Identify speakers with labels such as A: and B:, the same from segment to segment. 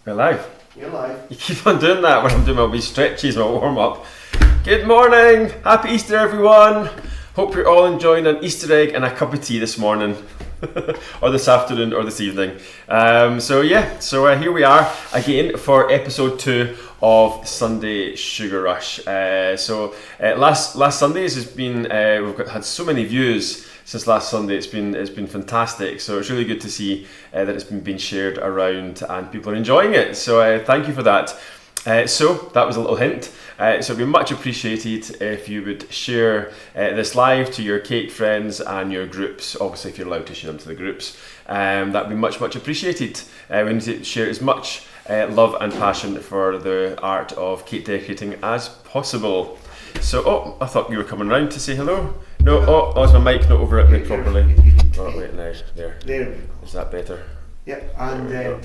A: We're live.
B: You're live.
A: You keep on doing that when I'm doing my wee stretches, my warm up. Good morning. Happy Easter, everyone. Hope you're all enjoying an Easter egg and a cup of tea this morning. Or this afternoon or this evening. So here we are again for episode 2 of Sunday Sugar Rush. Last Sundays has been had so many views since last Sunday. It's been fantastic. So it's really good to see that it's been being shared around and people are enjoying it. So thank you for that. So that was a little hint. So it'd be much appreciated if you would share this live to your cake friends and your groups. Obviously, if you're allowed to share them to the groups, that'd be much appreciated. We need to share as much love and passion for the art of cake decorating as possible. So, I thought you were coming round to say hello. No, is my mic not over it properly? Oh, wait, now, there. Is that better?
B: Yep, and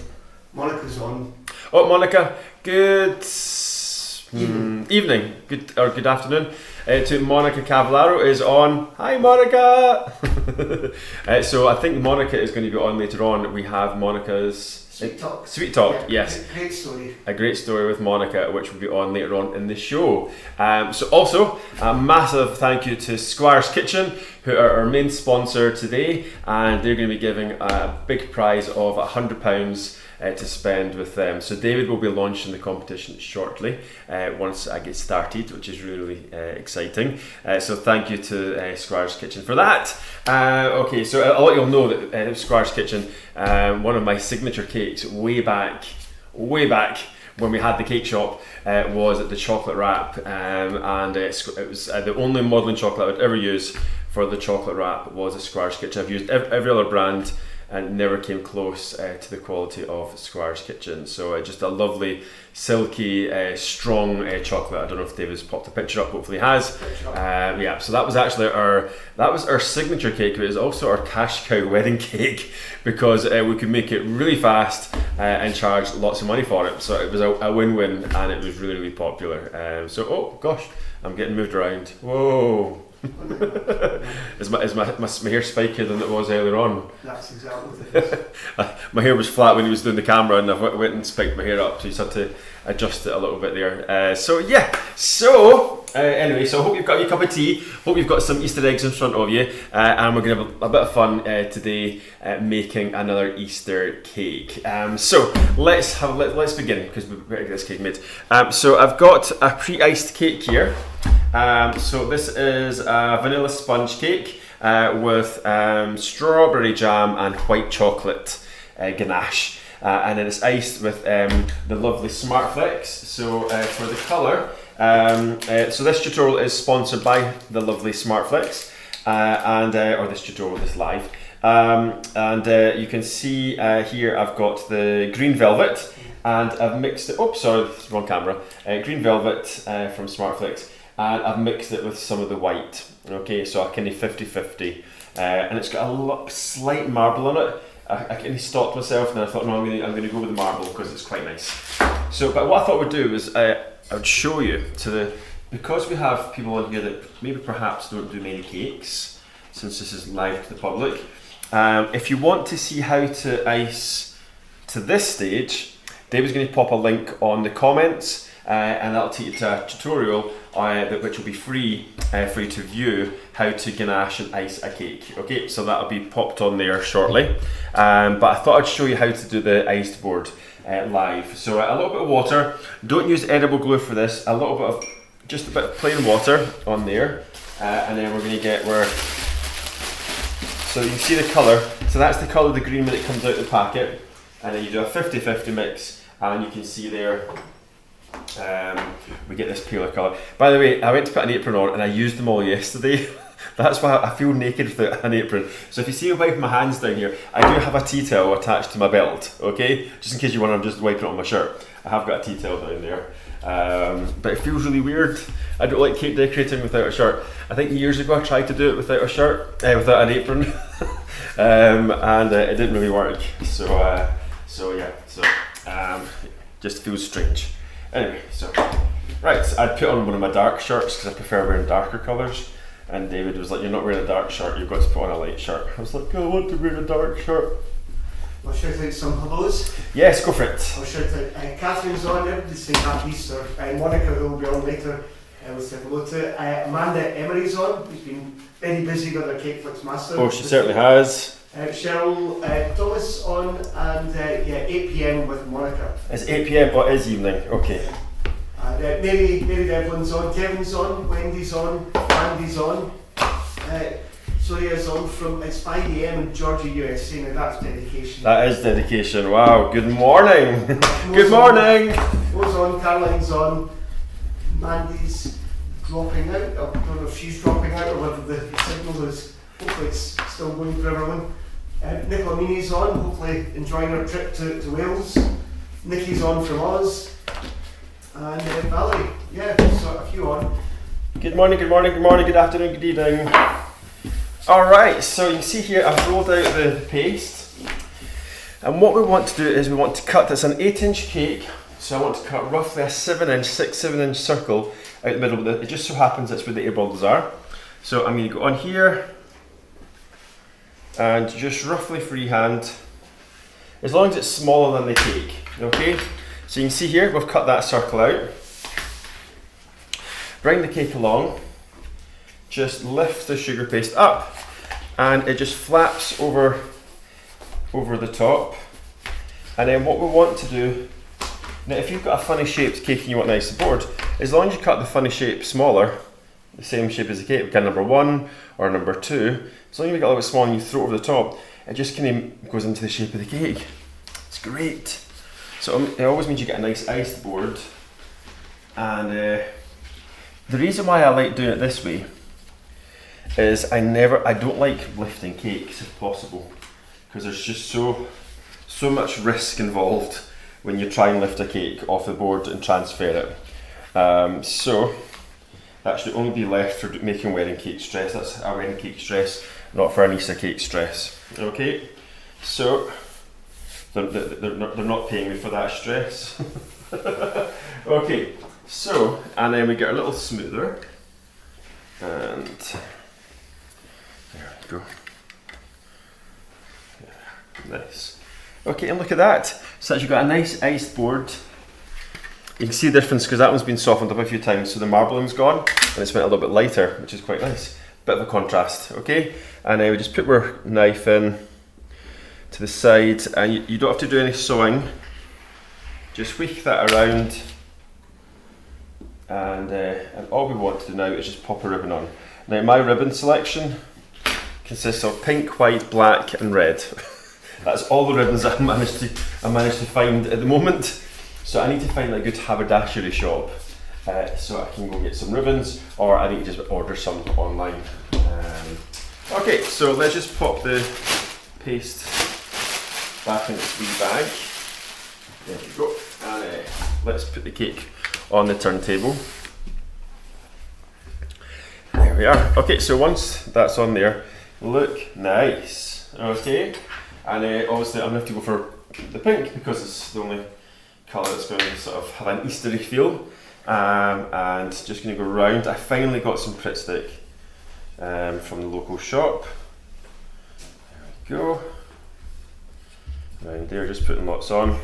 B: Monica's on.
A: Oh, Monica, good evening, good afternoon. To Monica Cavallaro is on. Hi, Monica. So I think Monica is going to be on later on. We have Monica's Sweet Talk. Yeah, yes.
B: Great story.
A: A great story with Monica, which will be on later on in the show. So also a massive thank you to Squire's Kitchen, who are our main sponsor today, and they're going to be giving a big prize of £100 to spend with them. So David will be launching the competition shortly once I get started, which is really exciting. So thank you to Squire's Kitchen for that. Okay, so a lot of you'll know that Squire's Kitchen, one of my signature cakes way back when we had the cake shop, was the chocolate wrap, and it was the only modelling chocolate I'd ever use for the chocolate wrap was a Squire's Kitchen. I've used every other brand and never came close to the quality of Squire's Kitchen. So just a lovely, silky, strong chocolate. I don't know if David's popped a picture up, hopefully he has. Yeah, so that was actually our signature cake, but it was also our cash cow wedding cake, because we could make it really fast and charge lots of money for it. So it was a win-win, and it was really popular. Oh gosh, I'm getting moved around. Whoa. Is my hair spikier than it was earlier on?
B: That's exactly what it is.
A: My hair was flat when he was doing the camera, and I went and spiked my hair up, so you just had to adjust it a little bit there. Anyway, so I hope you've got your cup of tea, hope you've got some Easter eggs in front of you, and we're going to have a bit of fun today making another Easter cake. So let's begin, because we've got to get this cake made. So I've got a pre-iced cake here. So this is a vanilla sponge cake with strawberry jam and white chocolate ganache, and then it's iced with the lovely Smart Flex. So for the colour, so this tutorial is sponsored by the lovely Smart Flex, or this tutorial is live, and you can see here I've got the green velvet, and I've mixed it. Oops, sorry, wrong camera. Green velvet from Smart Flex. And I've mixed it with some of the white. Okay, so I kind of 50-50, and it's got a slight marble on it. I kind of stopped myself, and I thought, no, I'm going to go with the marble because it's quite nice. So, but what I thought we'd do is I would show you because we have people on here that maybe perhaps don't do many cakes, since this is live to the public. If you want to see how to ice to this stage, David's going to pop a link on the comments. And that'll take you to a tutorial which will be free for you to view how to ganache and ice a cake. Okay, so that'll be popped on there shortly. But I thought I'd show you how to do the iced board live. So a little bit of water. Don't use edible glue for this. Just a bit of plain water on there, and then we're going to get so you can see the colour. So that's the colour of the green when it comes out of the packet, and then you do a 50-50 mix, and you can see there. We get this paler colour. By the way, I went to put an apron on and I used them all yesterday. That's why I feel naked without an apron. So if you see me wiping my hands down here, I do have a tea towel attached to my belt, okay? Just in case you want to just wiping it on my shirt. I have got a tea towel down there. But it feels really weird. I don't like cake decorating without a shirt. I think years ago I tried to do it without a shirt, without an apron. And it didn't really work. Just feels strange. Anyway, right, I'd put on one of my dark shirts because I prefer wearing darker colours, and David was like, you're not wearing a dark shirt, you've got to put on a light shirt. I was like, I want to wear a dark shirt.
B: I'll shout out some hellos.
A: Yes, go for it.
B: I'll shout out Catherine's on, everybody's saying Happy Easter. Monica, who will be on later, we'll say hello to. Amanda Emery's on, who's been very busy with her Cake Flix Master.
A: Oh, she certainly has.
B: Cheryl Thomas on, and 8 p.m. with Monica.
A: It's 8 p.m. or it is evening, okay.
B: Mary Devlin's on, Kevin's on, Wendy's on, Andy's on. Soria's on from, it's 5 a.m. in Georgia, USA. Now that's dedication.
A: That is dedication, wow. Good morning. Good morning.
B: Mo's on, Caroline's on, Mandy's dropping out. I don't know if she's dropping out or whether the signal is, hopefully it's still going for everyone. Nicola Meany's on, hopefully enjoying her trip to Wales. Nikki's on from Oz. And Valerie, so a few on.
A: Good morning, good morning, good morning, good afternoon, good evening. Alright, so you can see here I've rolled out the paste. And what we want to do is we want to cut this an 8-inch cake. So I want to cut roughly a 6-7 inch circle out the middle. It just so happens that's where the air bubbles are. So I'm going to go on here and just roughly freehand, as long as it's smaller than the cake, okay? So you can see here, we've cut that circle out. Bring the cake along, just lift the sugar paste up, and it just flaps over the top. And then what we want to do, now if you've got a funny shaped cake and you want a nice board, as long as you cut the funny shape smaller, the same shape as the cake, kind of number 1 or number 2, as long as you make it a little bit smaller and you throw it over the top, it just kind of goes into the shape of the cake. It's great. So it always means you get a nice iced board. And the reason why I like doing it this way is I don't like lifting cakes if possible, because there's just so much risk involved when you try and lift a cake off the board and transfer it. So that should only be left for making wedding cake stress. That's a wedding cake stress, not for an Easter cake stress. Okay, so they're not paying me for that stress. Okay, so, and then we get a little smoother, and there we go. Yeah, nice. Okay, and look at that. So you've got a nice iced board. You can see the difference because that one's been softened up a few times, so the marbling's gone and it's went a little bit lighter, which is quite nice. Bit of a contrast, okay? And then we just put our knife in to the side, and you don't have to do any sewing. Just whisk that around, and all we want to do now is just pop a ribbon on. Now my ribbon selection consists of pink, white, black and red. That's all the ribbons that I managed to find at the moment. So I need to find a good haberdashery shop so I can go get some ribbons, or I need to just order some online. Okay, so let's just pop the paste back in its wee bag. There we go. And let's put the cake on the turntable. There we are. Okay, so once that's on there, look nice. Okay, and obviously I'm going to have to go for the pink because it's the only colour that's going to sort of have an Eastery feel. And just going to go round. I finally got some Pritt Stick from the local shop. There we go. Round there, just putting lots on.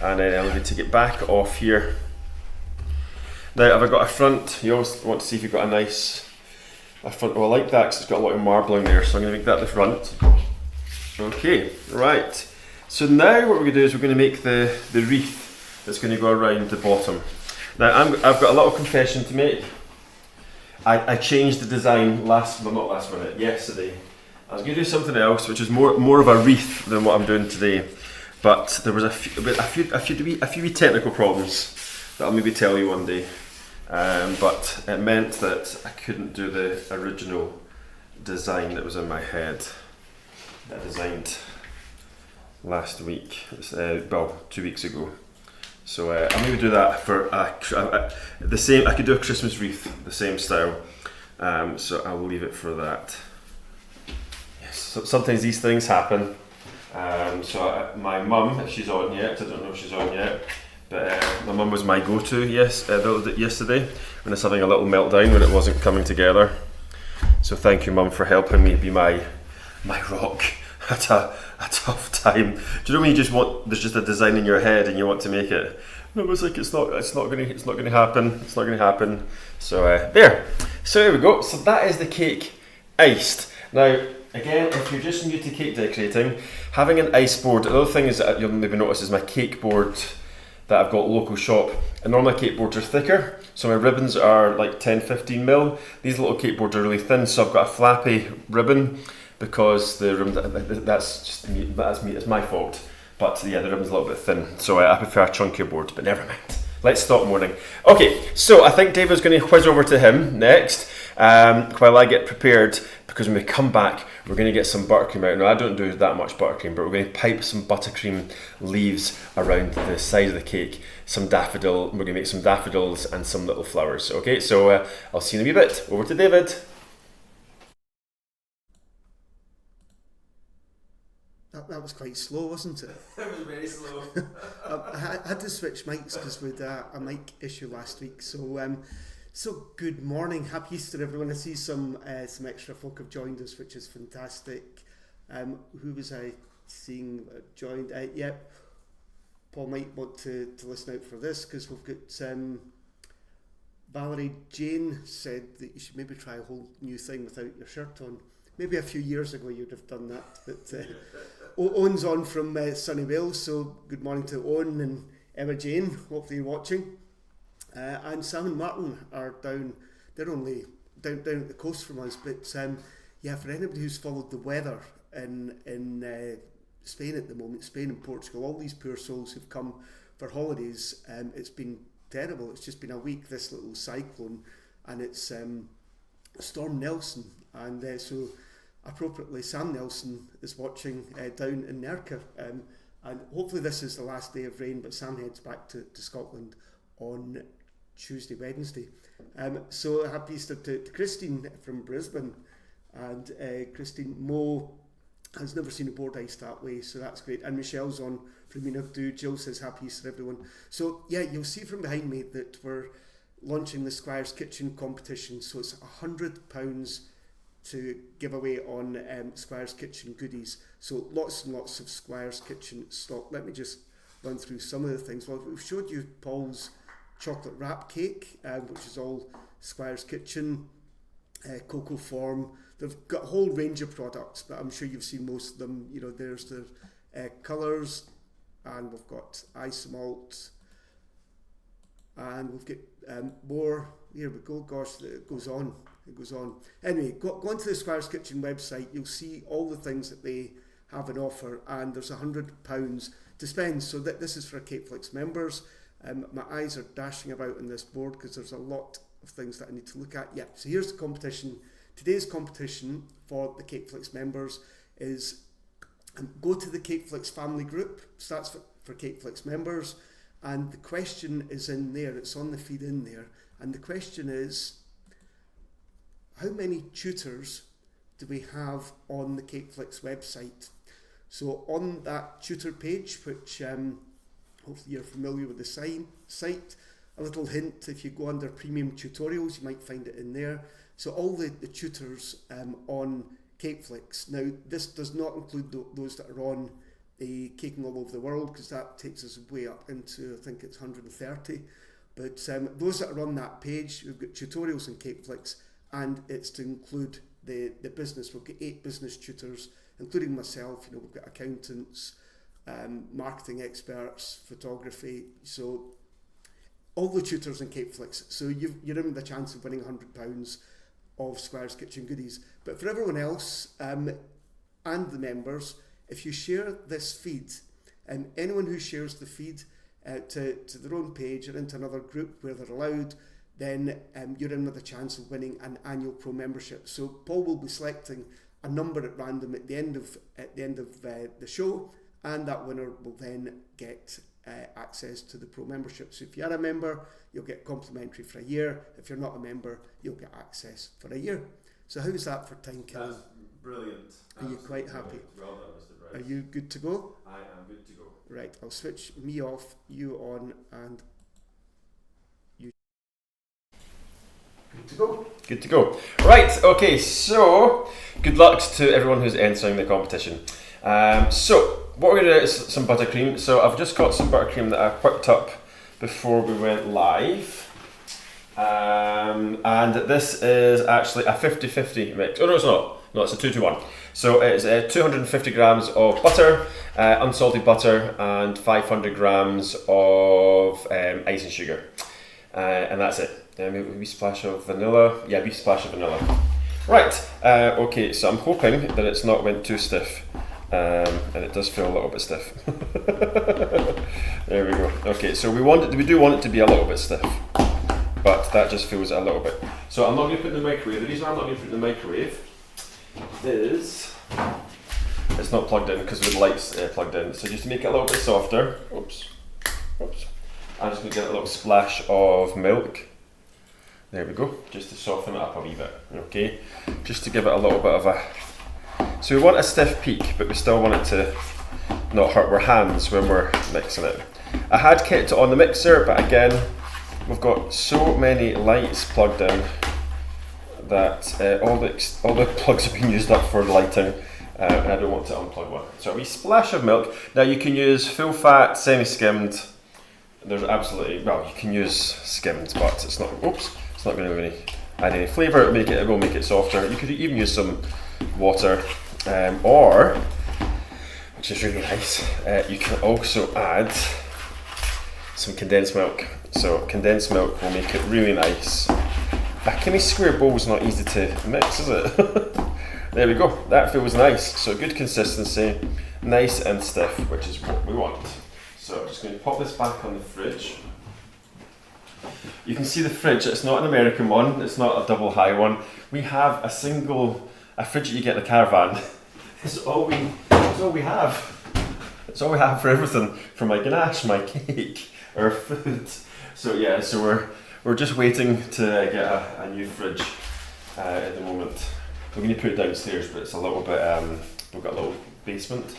A: And then I'm going to take it back off here. Now, have I got a front? You always want to see if you've got a front. Oh, I like that because it's got a lot of marbling there, so I'm going to make that the front. Okay, right. So now what we're going to do is we're going to make the wreath that's going to go around the bottom. Now, I've got a little confession to make. I changed the design yesterday. I was going to do something else, which is more of a wreath than what I'm doing today. But there was a few wee technical problems that I'll maybe tell you one day. But it meant that I couldn't do the original design that was in my head that I designed last week, 2 weeks ago. So I'll maybe do that for the same. I could do a Christmas wreath, the same style. So I'll leave it for that. Yes. So sometimes these things happen. My mum, if she's on yet, I don't know if she's on yet, but my mum was my go-to yesterday when I was having a little meltdown when it wasn't coming together. So thank you, Mum, for helping me be my rock at a tough time. Do you know when you just want, there's just a design in your head and you want to make it? No, it's like it's not gonna happen. So there. So there we go. So that is the cake iced. Now, again, if you're just new to cake decorating, having an ice board. The other thing is that you'll maybe notice is my cake board that I've got local shop. And normally cake boards are thicker, so my ribbons are like 10-15 mil. These little cake boards are really thin, so I've got a flappy ribbon because the ribbon, that's me, it's my fault. But yeah, the ribbon's a little bit thin, so I prefer a chunkier board, but never mind. Let's stop mourning. Okay, so I think David's going to whiz over to him next while I get prepared, because when we come back, we're going to get some buttercream out. Now, I don't do that much buttercream, but we're going to pipe some buttercream leaves around the side of the cake. We're going to make some daffodils and some little flowers. Okay, so I'll see you in a wee bit. Over to David.
B: That was quite slow, wasn't it?
A: It was very slow.
B: I had to switch mics because we had a mic issue last week. So good morning, happy Easter, everyone. I see some extra folk have joined us, which is fantastic. Who was I seeing joined? Yep, Paul might want to listen out for this because we've got Valerie Jane said that you should maybe try a whole new thing without your shirt on. Maybe a few years ago you'd have done that, but Owen's on from sunny Wales, so good morning to Owen and Emma Jane, hopefully you're watching. And Sam and Martin are down, they're only down at the coast from us, but yeah, for anybody who's followed the weather in Spain at the moment, Spain and Portugal, all these poor souls who've come for holidays, it's been terrible. It's just been a week, this little cyclone, and it's Storm Nelson, and so appropriately Sam Nelson is watching down in Nerka, and hopefully this is the last day of rain, but Sam heads back to Scotland on Tuesday, Wednesday. So happy Easter to Christine from Brisbane, and Christine Mo has never seen a board ice that way, so that's great. And Michelle's on from Minagdu. Jill says happy Easter, everyone. So yeah, you'll see from behind me that we're launching the Squire's Kitchen competition, so it's £100 to give away on Squire's Kitchen goodies. So lots and lots of Squire's Kitchen stock. Let me just run through some of the things. Well, we've showed you Paul's chocolate wrap cake, which is all Squire's Kitchen, cocoa form. They've got a whole range of products, but I'm sure you've seen most of them. You know, there's the colours, and we've got ice malt, and we've got more. Here we go. Gosh, it goes on. It goes on. Anyway, go onto the Squire's Kitchen website. You'll see all the things that they have on offer, and there's £100 to spend. So this is for Cateflix members. My eyes are dashing about on this board because there's a lot of things that I need to look at. Yeah, so here's the competition. Today's competition for the Cateflix members is go to the Cateflix family group. So that's for Cateflix members. And the question is in there. It's on the feed in there. And the question is, how many tutors do we have on the Cateflix website? So on that tutor page, which hopefully you're familiar with the site, a little hint, if you go under premium tutorials, you might find it in there. So all the tutors on Cateflix. Now, this does not include those that are on the Caking All Over the World, because that takes us way up into, I think it's 130. But those that are on that page, we've got tutorials on Cateflix, and it's to include the business. We've got 8 business tutors, including myself. You know, we've got accountants, marketing experts, photography. So all the tutors in Cateflix. So you're in the chance of winning £100 of Squire's Kitchen goodies. But for everyone else and the members, if you share this feed, anyone who shares the feed to their own page or into another group where they're allowed, then you're in with a chance of winning an annual pro membership. So Paul will be selecting a number at random at the end of the show, and that winner will then get access to the pro membership. So if you are a member, you'll get complimentary for a year. If you're not a member, you'll get access for a year. So how's that for time killing?
A: That's brilliant.
B: Are you quite happy?
A: Well done, Mr. Bryce.
B: Are you good to go?
A: I am good to go.
B: Right, I'll switch me off, you on, and you good to go.
A: Good to go. Right, okay, so good luck to everyone who's entering the competition. So what we're going to do is some buttercream. So I've just got some buttercream that I whipped up before we went live. And this is actually a 50-50 mix. Oh no, it's not. No, it's a 2-to-1. So it's 250 grams of butter, unsalted butter, and 500 grams of icing sugar. And that's it. Maybe a wee splash of vanilla. Yeah, a wee splash of vanilla. Right, okay, so I'm hoping that it's not went too stiff. And it does feel a little bit stiff. There we go. Okay, so we do want it to be a little bit stiff, but that just feels a little bit. So I'm not going to put it in the microwave. The reason I'm not going to put it in the microwave is it's not plugged in because with lights plugged in. So just to make it a little bit softer, oops, I'm just going to get a little splash of milk. There we go, just to soften it up a wee bit, okay? Just to give it a little bit of a... So we want a stiff peak, but we still want it to not hurt our hands when we're mixing it. I had kept it on the mixer, but again, we've got so many lights plugged in that all the plugs have been used up for lighting, and I don't want to unplug one. So a wee splash of milk. Now you can use full fat, semi-skimmed. There's absolutely, well, you can use skimmed, but it's not, it's not going to really add any flavour. It will make it softer. You could even use some water, or, which is really nice, you can also add some condensed milk. So condensed milk will make it really nice. That kind of square bowl is not easy to mix, is it? There we go, that feels nice. So good consistency, nice and stiff, which is what we want. So I'm just going to pop this back on the fridge. You can see the fridge, it's not an American one, it's not a double high one. We have a fridge that you get in a caravan. It's all we have. It's all we have for everything, for my ganache, my cake, our food. So yeah, so we're just waiting to get a new fridge at the moment. We're going to put it downstairs, but it's a little bit, we've got a little basement,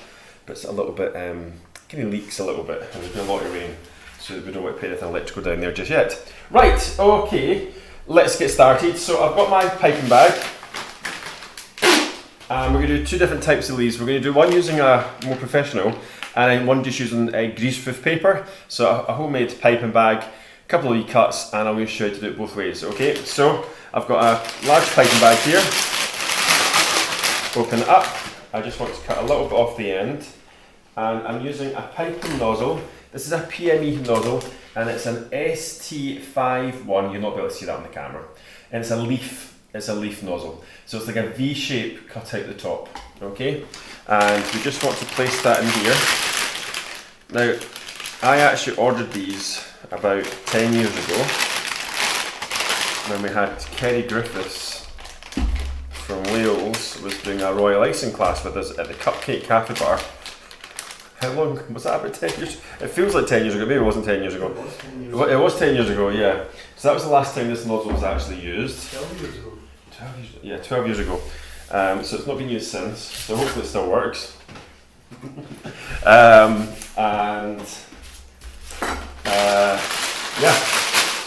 A: but it's a little bit, kind of leaks a little bit, and there's been a lot of rain, so we don't want to put anything electrical down there just yet. Right, okay, let's get started. So I've got my piping bag. We're going to do two different types of leaves. We're going to do one using a more professional, and then one just using greaseproof paper. So a homemade piping bag, a couple of wee cuts, and I'm going to show you how to do it both ways. Okay, so I've got a large piping bag here. Open it up. I just want to cut a little bit off the end, and I'm using a piping nozzle. This is a PME nozzle, and it's an ST51. You'll not be able to see that on the camera. And it's a leaf. It's a leaf nozzle. So it's like a V shape cut out the top. Okay? And we just want to place that in here. Now, I actually ordered these about 10 years ago when we had Kerry Griffiths from Wales was doing a royal icing class with us at the Cupcake Cafe Bar. How long was that? About 10 years? It feels like 10 years ago. Maybe it wasn't 10 years ago. It was 10 years ago, yeah. So that was the last time this nozzle was actually used. 12 years ago. 12 years, yeah, 12 years ago. So it's not been used since. So hopefully it still works. Yeah.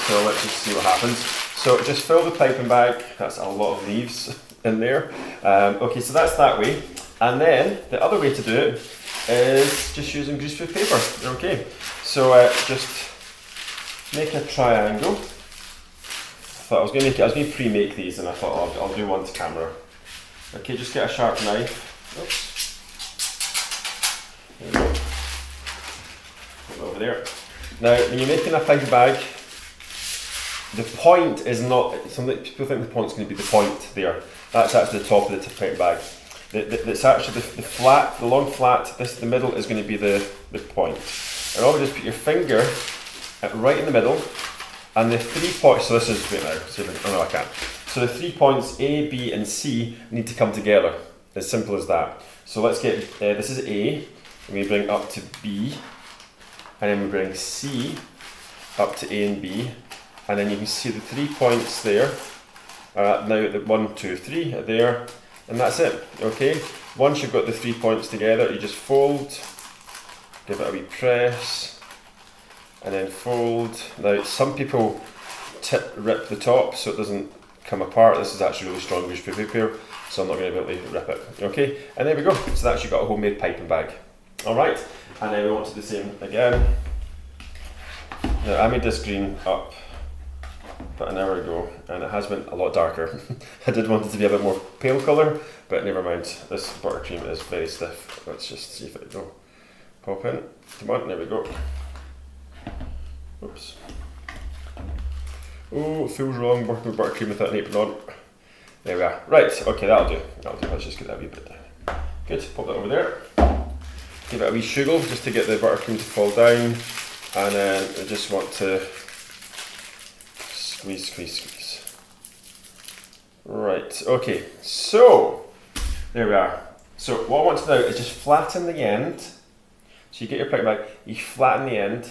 A: So let's just see what happens. So just fill the piping bag. That's a lot of leaves in there. Okay, so that's that way. And then the other way to do it is just using greaseproof paper. Okay, so just make a triangle. I thought I was going to pre-make these, and I thought I'll do one to camera. Okay, just get a sharp knife. Oops. There we go. Put it over there. Now, when you're making a piping bag, the point is not. Something people think the point's going to be the point there. That's actually the top of the piping bag. It's actually the flat, the long flat. The middle is going to be the point. And all you just put your finger right in the middle, and the 3 points. So this is wait now. Oh no, I can't. So the 3 points A, B, and C need to come together. As simple as that. So let's get this is A, and we bring up to B, and then we bring C up to A and B, and then you can see the 3 points there. Now the 1, 2, 3 are there. And that's it, okay? Once you've got the 3 points together, you just fold, give it a wee press, and then fold. Now, some people rip the top so it doesn't come apart. This is actually really strong greaseproof paper. so I'm not going to be able to rip it. Okay, and there we go. So that's you got a homemade piping bag. All right, and then we want to do the same again. Now I made this green up about an hour ago, and it has went a lot darker. I did want it to be a bit more pale colour, but never mind. This buttercream is very stiff. Let's just see if it will pop in. Come on, there we go. Oops. Oh, it feels wrong working with buttercream without an apron on. There we are. Right, okay, that'll do. That'll do. Let's just get that a wee bit down. Good, pop that over there. Give it a wee sugar just to get the buttercream to fall down. And then I just want to squeeze, squeeze, squeeze. Right, okay, so there we are. So what I want to do is just flatten the end. So you get your piping bag, you flatten the end.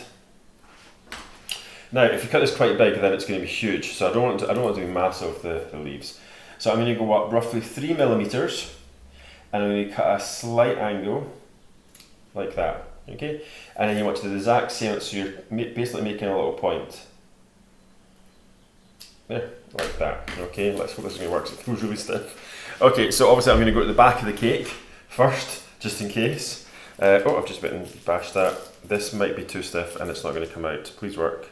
A: Now, if you cut this quite big, then it's going to be huge. So I don't want to do massive the leaves. So I'm going to go up roughly 3 millimeters, and I'm going to cut a slight angle like that. Okay, and then you want to do the exact same. So you're basically making a little point. There, like that. Okay, let's hope this is going to work. It feels really stiff. Okay, so obviously I'm going to go to the back of the cake first, just in case. Oh, I've just bashed that. This might be too stiff, and it's not going to come out. Please work.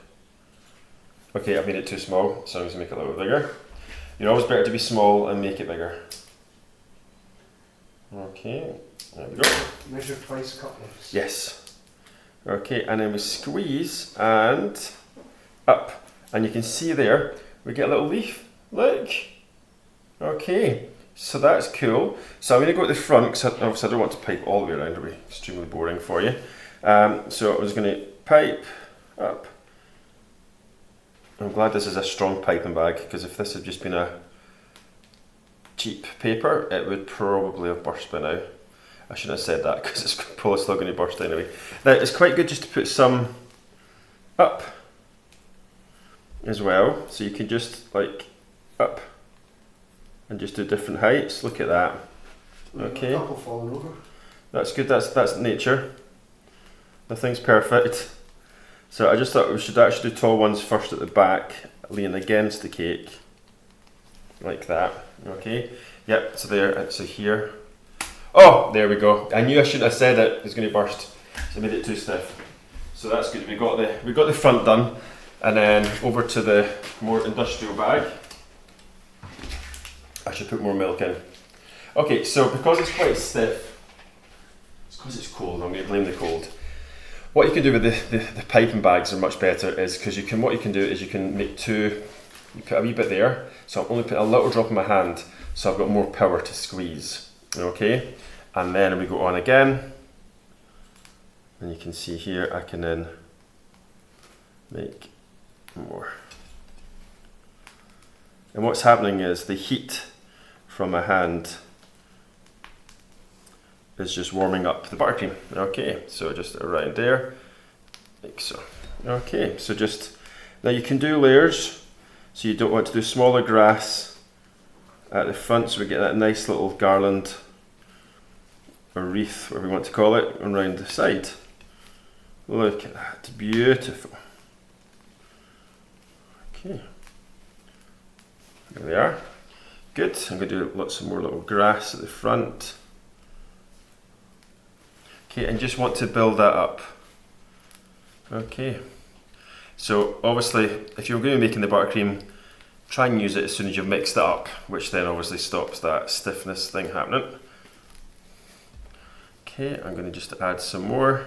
A: Okay, I've made it too small, so I'm going to make it a little bit bigger. You're always better to be small and make it bigger. Okay, there we go.
B: Measure twice, cut once.
A: Yes. Okay, and then we squeeze and up. And you can see there, we get a little leaf. Look. Okay, so that's cool. So I'm going to go to the front, because obviously I don't want to pipe all the way around, it'll be extremely boring for you. So I'm just going to pipe up. I'm glad this is a strong piping bag, because if this had just been a cheap paper, it would probably have burst by now. I shouldn't have said that, because it's probably still going to burst anyway. Now, it's quite good just to put some up as well, so you can just like up and just do different heights. Look at that. Okay,
B: A couple falling over.
A: that's good. That's nature. Nothing's perfect. So I just thought we should actually do tall ones first at the back, leaning against the cake, like that. Okay. Yep. So there. So here. Oh, there we go. I knew I shouldn't have said it. It's going to burst. So I made it too stiff. So that's good. We got the front done, and then over to the more industrial bag. I should put more milk in. Okay. So because it's quite stiff, it's because it's cold. I'm going to blame the cold. What you can do with the piping bags are much better is because what you can do is you can make two. You put a wee bit there. So I'm only putting a little drop in my hand, so I've got more power to squeeze. Okay, and then we go on again, and you can see here I can then make more. And what's happening is the heat from my hand is just warming up the buttercream. Okay, so just around there, like so. Okay, so just, now you can do layers, so you don't want to do smaller grass at the front, so we get that nice little garland or wreath, whatever we want to call it, around the side. Look at that, beautiful. Okay, there we are. Good, I'm going to do lots of more little grass at the front. Okay, and just want to build that up. Okay, so obviously if you're going to be making the buttercream, try and use it as soon as you've mixed it up, which then obviously stops that stiffness thing happening. Okay, I'm going to just add some more.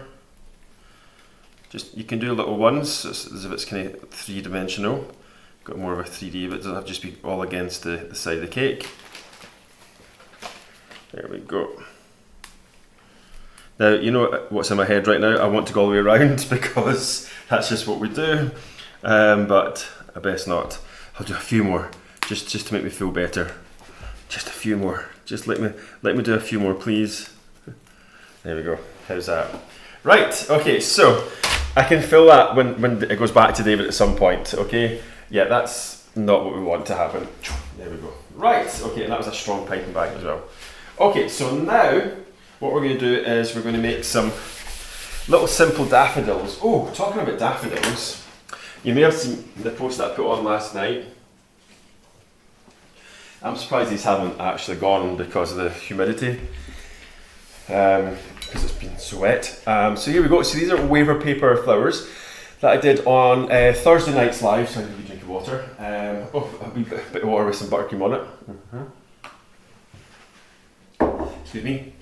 A: Just, you can do little ones as if it's kind of three-dimensional. Got more of a 3D, but it doesn't have to just be all against the side of the cake. There we go. Now, you know what's in my head right now? I want to go all the way around because that's just what we do, but I best not. I'll do a few more, just to make me feel better. Just a few more. Just let me do a few more, please. There we go. How's that? Right. Okay. So I can fill that when it goes back to David at some point. Okay. Yeah, that's not what we want to happen. There we go. Right. Okay. And that was a strong piping bag as well. Okay. So now, what we're going to do is we're going to make some little simple daffodils. Oh, talking about daffodils, you may have seen the post that I put on last night. I'm surprised these haven't actually gone because of the humidity, because it's been so wet. So here we go. So these are waiver paper flowers that I did on Thursday night's live. So I need a wee drink of water. A wee bit of water with some buttercream on it. Excuse me.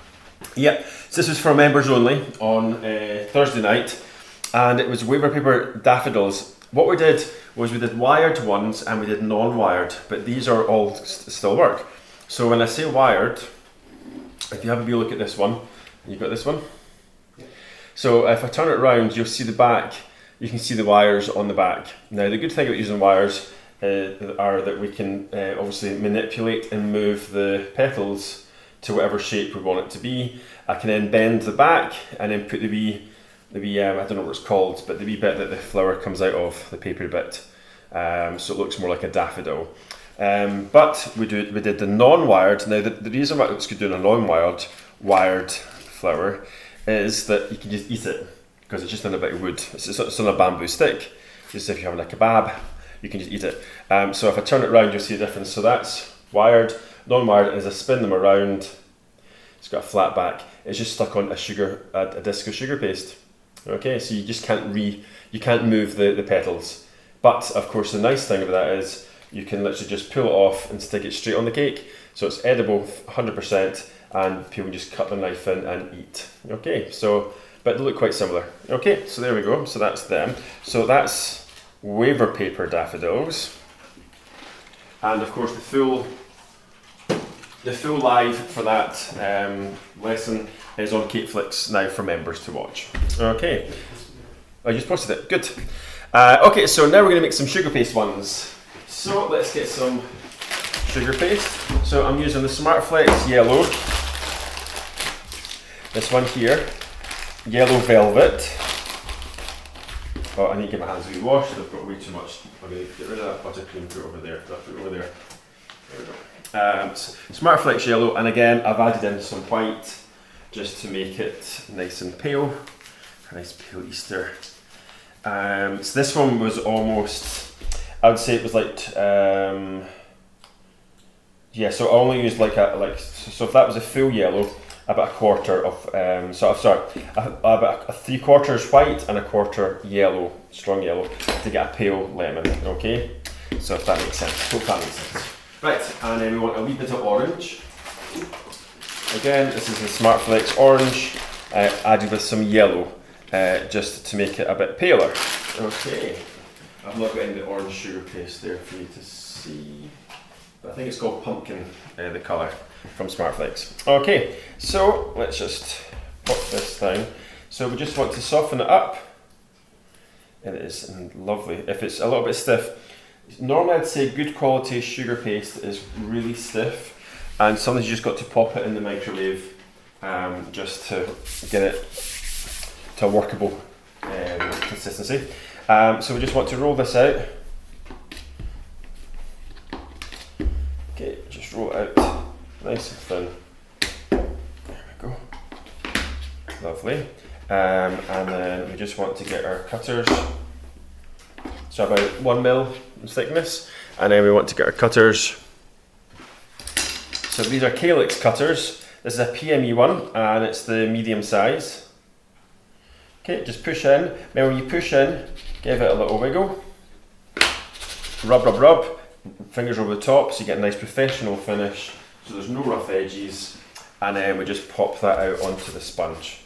A: Yeah, so this was for members only on Thursday night, and it was waiver paper daffodils. What we did was we did wired ones and we did non-wired, but these are all still work. So when I say wired, if you have a wee look at this one, you've got this one. So if I turn it around, you'll see the back, you can see the wires on the back. Now the good thing about using wires are that we can obviously manipulate and move the petals to whatever shape we want it to be. I can then bend the back and then put the wee, I don't know what it's called, but the wee bit that the flower comes out of, the paper bit, so it looks more like a daffodil. But we did the non-wired. Now the reason why it's good doing a non-wired flower is that you can just eat it, because it's just on a bit of wood. It's on a bamboo stick. Just if you're having a kebab, you can just eat it. So if I turn it around, you'll see a difference. So that's wired. Non-wired, as I spin them around, it's got a flat back. It's just stuck on a disc of sugar paste. Okay, so you just can't move the petals. But of course, the nice thing about that is you can literally just pull it off and stick it straight on the cake. So it's edible 100%, and people just cut the knife in and eat. Okay, so, but they look quite similar. Okay, so there we go. So that's them. So that's waiver paper daffodils. And of course, the full live for that lesson is on Cateflix now for members to watch. Okay, I just posted it, good. Okay, so now we're going to make some sugar paste ones. So let's get some sugar paste. So I'm using the Smartflex yellow, this one here, yellow velvet. Oh, I need to get my hands a wee wash, I've got way too much. I'm going to get rid of that buttercream, put it over there, put it over there. There we go. Smartflex yellow, and again I've added in some white just to make it nice and pale, a nice pale Easter. So this one was almost, I would say it was like, yeah, so I only used so if that was a full yellow, about a quarter of, about a 3/4 white and a quarter yellow, strong yellow, to get a pale lemon, okay? So if that makes sense, hope that makes sense. Right, and then we want a wee bit of orange. Again, this is the Smartflex orange, added with some yellow, just to make it a bit paler. Okay, I've not got any of the orange sugar paste there for you to see, but I think it's called pumpkin, the colour from Smartflex. Okay, so let's just pop this down. So we just want to soften it up. It is lovely. If it's a little bit stiff, normally I'd say good quality sugar paste is really stiff, and sometimes you just got to pop it in the microwave just to get it to a workable consistency. So we just want to roll this out. Okay, just roll it out nice and thin. There we go. Lovely. And then we just want to get our cutters, so about 1 mil in thickness, and then we want to get our cutters. So these are calyx cutters. This is a PME one, and it's the medium size. Okay, just push in. Now when you push in, give it a little wiggle. Rub, rub, rub. Fingers over the top, so you get a nice professional finish. So there's no rough edges, and then we just pop that out onto the sponge.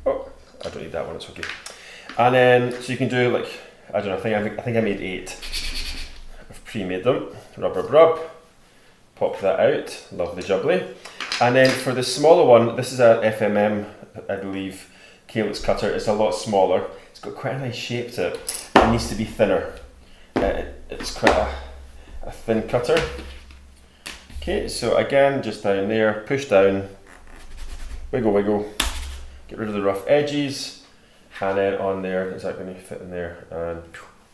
A: Oh, I don't need that one, it's okay. And then, so you can do like, I don't know, I think I made 8. I've pre-made them. Rub, rub, rub. Pop that out, lovely jubbly. And then for the smaller one, this is a FMM, I believe, calyx cutter. It's a lot smaller. It's got quite a nice shape to it. It needs to be thinner. It's quite a thin cutter. Okay, so again, just down there, push down, wiggle, wiggle, get rid of the rough edges, and then on there, is that going to fit in there? And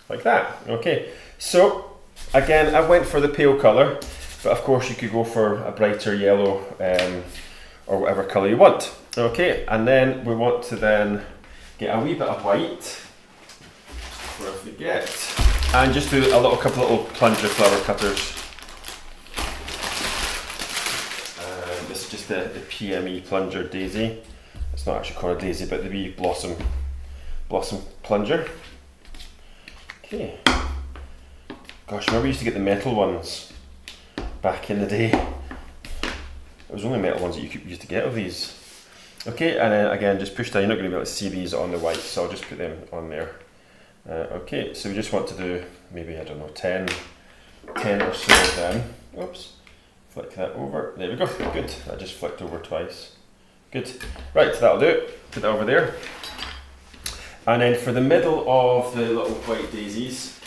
A: like that. Okay, so again, I went for the pale colour, but of course you could go for a brighter yellow or whatever colour you want. Okay, and then we want to then get a wee bit of white, before I forget, and just do a couple little plunger flower cutters. it's just the PME plunger daisy. It's not actually called a daisy, but the wee blossom plunger. Okay. Gosh, remember we used to get the metal ones back in the day. It was only metal ones that you used to get of these. Okay, and then again, just push down. You're not going to be able to see these on the white, so I'll just put them on there. Okay, so we just want to do maybe, I don't know, 10 or so of them. Oops, flick that over. There we go, good. I just flicked over twice. Good. Right, that'll do it. Put that over there. And then for the middle of the little white daisies,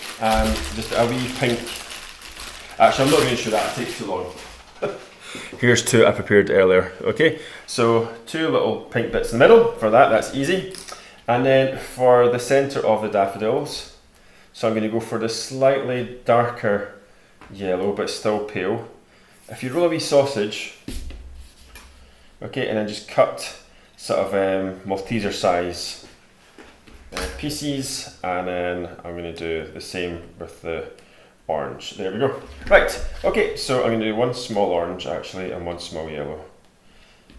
A: just a wee pink. Actually, I'm not going to show that, it takes too long. Here's two I prepared earlier. Okay, so 2 little pink bits in the middle. For that, that's easy. And then for the centre of the daffodils, so I'm going to go for the slightly darker yellow, but still pale. If you roll a wee sausage, okay, and then just cut sort of Malteser size pieces, and then I'm going to do the same with the orange. There we go. Right, okay, so I'm going to do 1 small orange actually and 1 small yellow.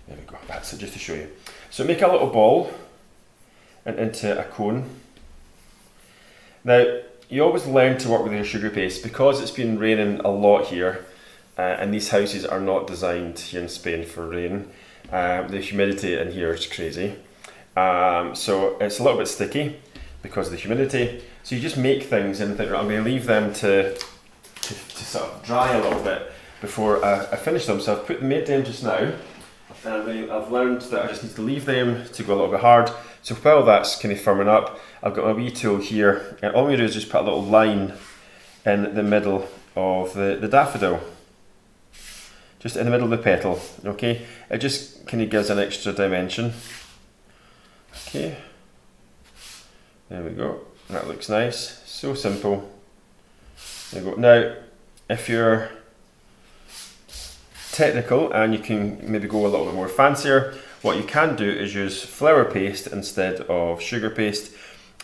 A: There we go, that's it, just to show you. So make a little ball and into a cone. Now, you always learn to work with your sugar paste because it's been raining a lot here, and these houses are not designed here in Spain for rain. The humidity in here is crazy. So it's a little bit sticky because of the humidity. So you just make things and think, I'm going to leave them to sort of dry a little bit before I finish them. So I've put them down just now, and I've learned that I just need to leave them to go a little bit hard. So while that's kind of firming up, I've got my wee tool here, and all I'm going to do is just put a little line in the middle of the daffodil. Just in the middle of the petal, okay? It just kind of gives an extra dimension. Okay, there we go. That looks nice. So simple. There we go. Now, if you're technical and you can maybe go a little bit more fancier, what you can do is use flour paste instead of sugar paste,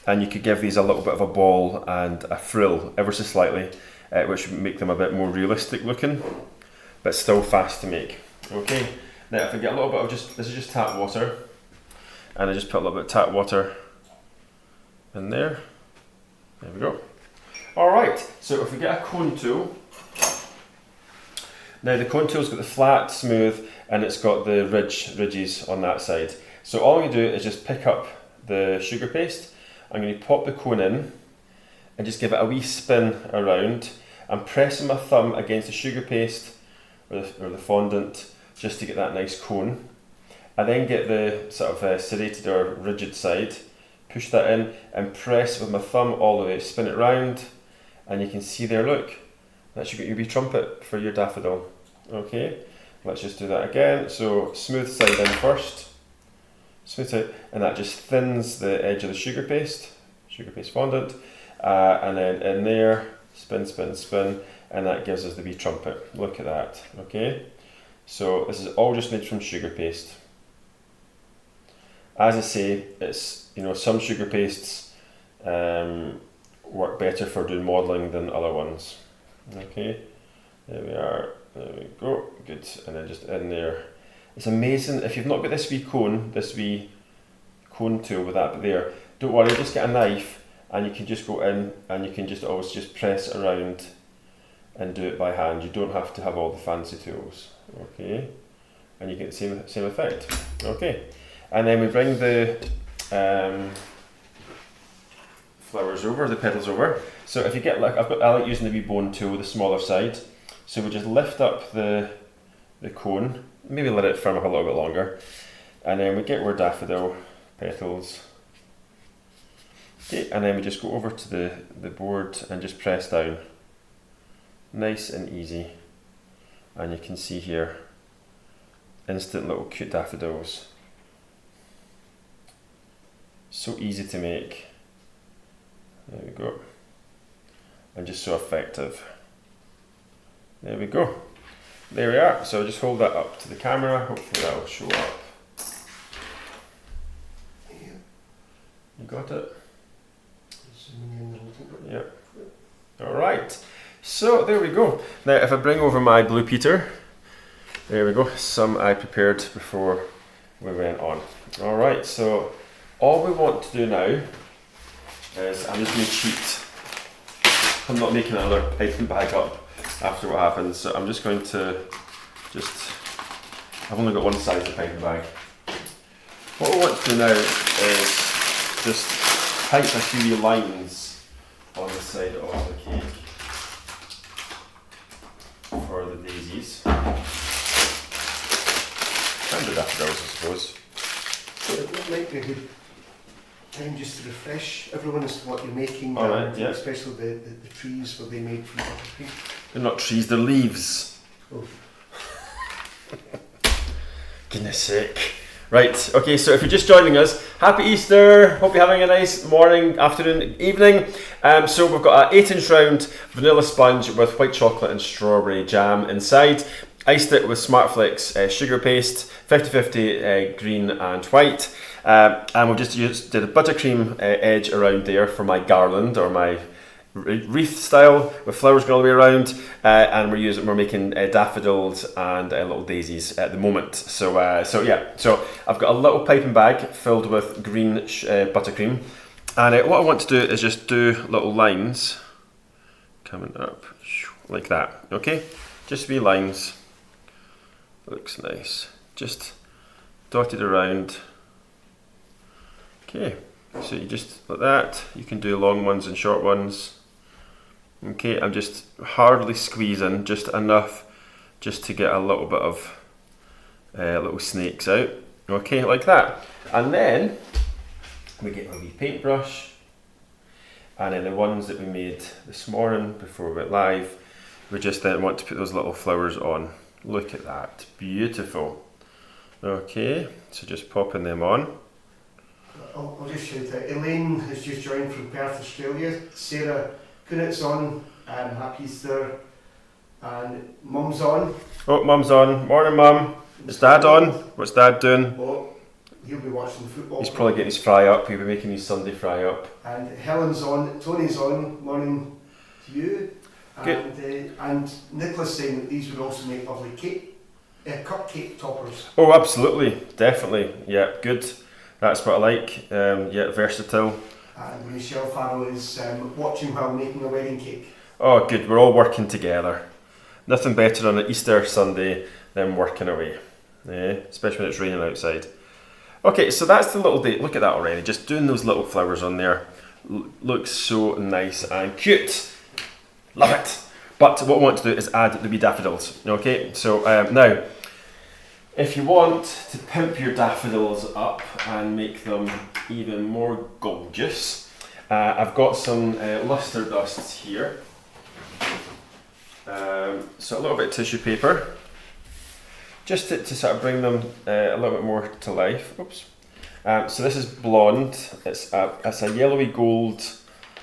A: and you could give these a little bit of a ball and a frill ever so slightly, which would make them a bit more realistic looking, but still fast to make. Okay, now if I get a little bit of this is just tap water, and I just put a little bit of tap water in there. There we go. Alright, so if we get a cone tool, now the cone tool's got the flat, smooth, and it's got the ridges on that side. So all I'm going to do is just pick up the sugar paste. I'm going to pop the cone in and just give it a wee spin around. I'm pressing my thumb against the sugar paste or the fondant just to get that nice cone. I then get the sort of serrated or rigid side, push that in and press with my thumb all the way, spin it round, and you can see there, look, that's your wee trumpet for your daffodil. Okay, let's just do that again. So smooth side in first, smooth side, and that just thins the edge of the sugar paste fondant, and then in there, spin, spin, spin, and that gives us the wee trumpet. Look at that, okay? So this is all just made from sugar paste. As I say, it's, you know, some sugar pastes work better for doing modelling than other ones. Okay, there we are, there we go, good, and then just in there. It's amazing, if you've not got this wee cone tool with that there, don't worry, just get a knife and you can just go in and you can just always just press around and do it by hand. You don't have to have all the fancy tools, okay? And you get the same effect, okay? And then we bring the flowers over, the petals over. So if you get like, I like using the wee bone tool, the smaller side. So we just lift up the cone, maybe let it firm up a little bit longer, and then we get our daffodil petals. Okay, and then we just go over to the board and just press down. Nice and easy. And you can see here, instant little cute daffodils. So easy to make. There we go. And just so effective. There we go. There we are. So just hold that up to the camera. Hopefully that will show up. You got it? Yep. Alright. So there we go. Now if I bring over my Blue Peter, There we go, some I prepared before we went on. Alright, so all we want to do now is, I'm just going to cheat. I'm not making another piping bag up after what happens, so I'm just going to I've only got one size of piping bag. What we want to do now is just type a few lines on the side of the cake for the daisies. And the daffodils, I suppose.
B: So it might be a good time just to refresh everyone as to what you're making.
A: Alright, yeah.
B: Especially the trees were they made from buttercream.
A: They're not trees, they're leaves.
B: Oh.
A: Goodness sake. Right, okay, so if you're just joining us, happy Easter! Hope you're having a nice morning, afternoon, evening. So we've got an 8-inch round vanilla sponge with white chocolate and strawberry jam inside. Iced it with Smartflix sugar paste, 50-50 green and white. And we've just did a buttercream edge around there for my garland or my wreath style with flowers going all the way around, and we're making daffodils and little daisies at the moment. So I've got a little piping bag filled with green buttercream, and what I want to do is just do little lines coming up like that. Okay, just wee lines. Looks nice. Just dotted around. Okay, so you just like that. You can do long ones and short ones. Okay, I'm just hardly squeezing, just enough just to get a little bit of little snakes out. Okay, like that. And then we get a wee paintbrush, and then the ones that we made this morning before we went live, we just then want to put those little flowers on. Look at that, beautiful. Okay, so just popping them on.
B: I'll just shout out, Elaine has just joined from Perth, Australia. Sarah Kunit's on, happy Easter, and Mum's on.
A: Oh, Mum's on. Morning, Mum. Is Dad on? What's Dad doing?
B: Oh, he'll be watching the football.
A: He's probably getting his fry up. He'll be making his Sunday fry up.
B: And Helen's on. Tony's on. Morning to you.
A: Good.
B: And Nicholas saying that these would also make lovely cupcake toppers.
A: Oh, absolutely, definitely. Yeah, good. That's what I like. Yeah, versatile.
B: And Michelle Farrell is watching while making a wedding cake.
A: Oh, good. We're all working together. Nothing better on an Easter Sunday than working away, especially when it's raining outside. Okay, so that's the little date. Look at that already. Just doing those little flowers on there looks so nice and cute. Love it. But what I want to do is add the wee daffodils. Okay, so now, if you want to pimp your daffodils up and make them even more gorgeous, I've got some luster dusts here. So a little bit of tissue paper, just to sort of bring them a little bit more to life. Oops. So this is blonde. It's a yellowy gold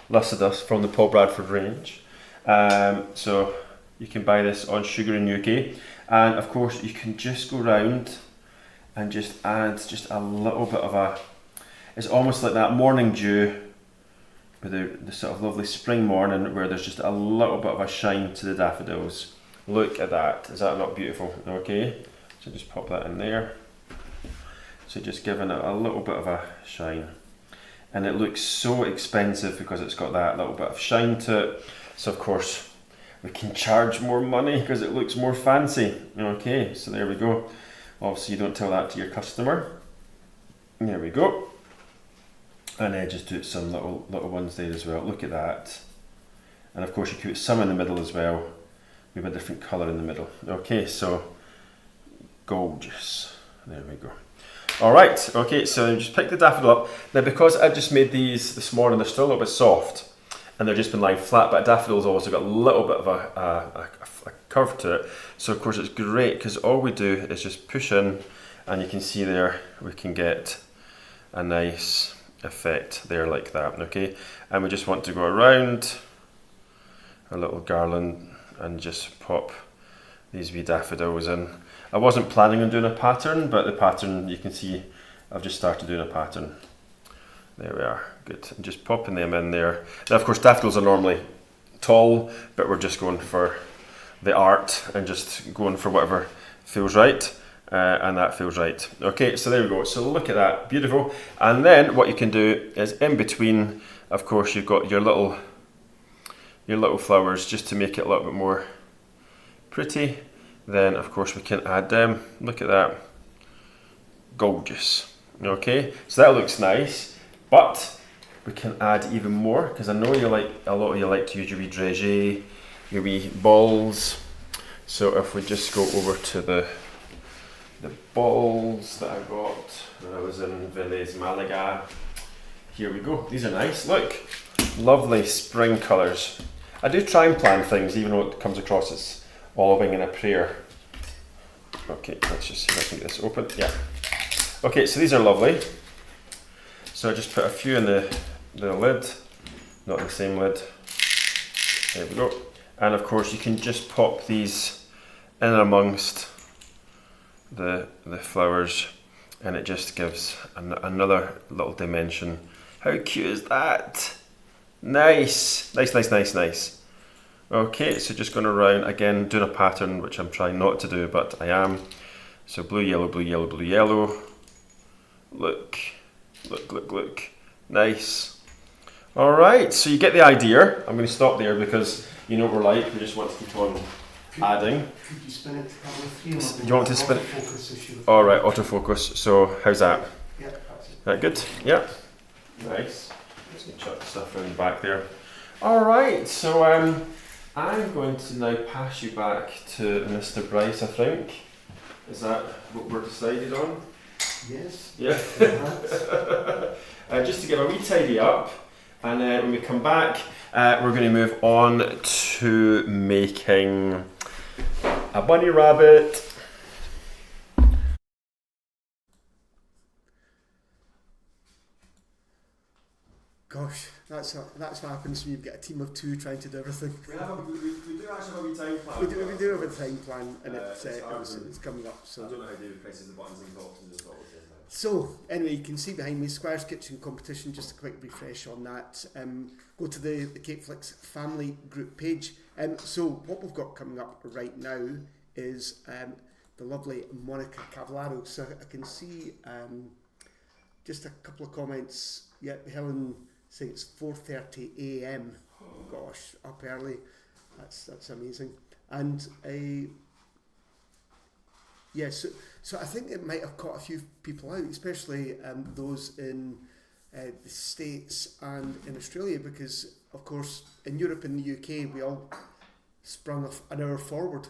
A: luster dust from the Paul Bradford range. So you can buy this on Sugar in UK, and of course you can just go round and just add just a little bit of it's almost like that morning dew with the sort of lovely spring morning where there's just a little bit of a shine to the daffodils. Look at that, is that not beautiful? Okay, so just pop that in there. So just giving it a little bit of a shine, and it looks so expensive because it's got that little bit of shine to it. So of course we can charge more money because it looks more fancy. Okay, so there we go. Obviously you don't tell that to your customer. There we go. And then just do some little ones there as well. Look at that. And of course you can put some in the middle as well. We have a different colour in the middle. Okay, so gorgeous. There we go. Alright, okay, so just pick the daffodil up. Now because I just made these this morning, they're still a little bit soft and they've just been lying flat, but daffodil's also got a little bit of a curve to it. So of course it's great because all we do is just push in, and you can see there we can get a nice effect there like that. Okay, and we just want to go around a little garland and just pop these wee daffodils in. I wasn't planning on doing a pattern, but the pattern, you can see I've just started doing a pattern. There we are, good. And just popping them in there. Now of course daffodils are normally tall, but we're just going for the art and just going for whatever feels right. And that feels right. Okay, so there we go. So look at that, beautiful. And then what you can do is in between, of course, you've got your little flowers just to make it a little bit more pretty. Then of course we can add them. Look at that, gorgeous. Okay, so that looks nice, but we can add even more because I know a lot of you like to use your wee dragée, your wee balls. So if we just go over to the balls that I got when I was in Vélez, Malaga. Here we go. These are nice. Look, lovely spring colours. I do try and plan things even though it comes across as all a wing and a prayer. Okay, let's just see if I can get this open. Yeah. Okay, so these are lovely. So I just put a few in the lid, not the same lid. There we go. And of course you can just pop these in amongst the flowers, and it just gives another little dimension. How cute is that? Nice. Okay, so just going around again, doing a pattern which I'm trying not to do, but I am. So blue, yellow, blue, yellow, blue, yellow. Look. Nice. All right, so you get the idea. I'm going to stop there because you know what we're like. We just want to keep on adding.
B: Could you spin it to camera 3?
A: Do you want to spin it?
B: Autofocus.
A: All right, autofocus. So how's that?
B: Yeah, that's it.
A: That good? Yeah. Nice. Just gonna chuck the stuff around the back there. All right, so I'm going to now pass you back to Mr. Bryce, I think. Is that what we're decided on?
B: Yes.
A: Yeah. Just to give a wee tidy up, and when we come back, we're going to move on to making a bunny rabbit.
B: Gosh, that's what happens when you've got a team of 2 trying to do everything.
A: We do actually have a wee time plan.
B: We do have a time plan, and it's coming up. So
A: I don't know how David presses the buttons and talks and just all the same time.
B: So anyway, you can see behind me Square's Kitchen competition. Just a quick refresh on that. Go to the Cakeflix family group page. So what we've got coming up right now is the lovely Monica Cavallaro. So I can see just a couple of comments. Yeah, Helen saying it's 4:30 a.m. Gosh, up early. That's amazing. And yes, so I think it might have caught a few people out, especially those in the States and in Australia, because of course in Europe and the UK we all sprung an hour forward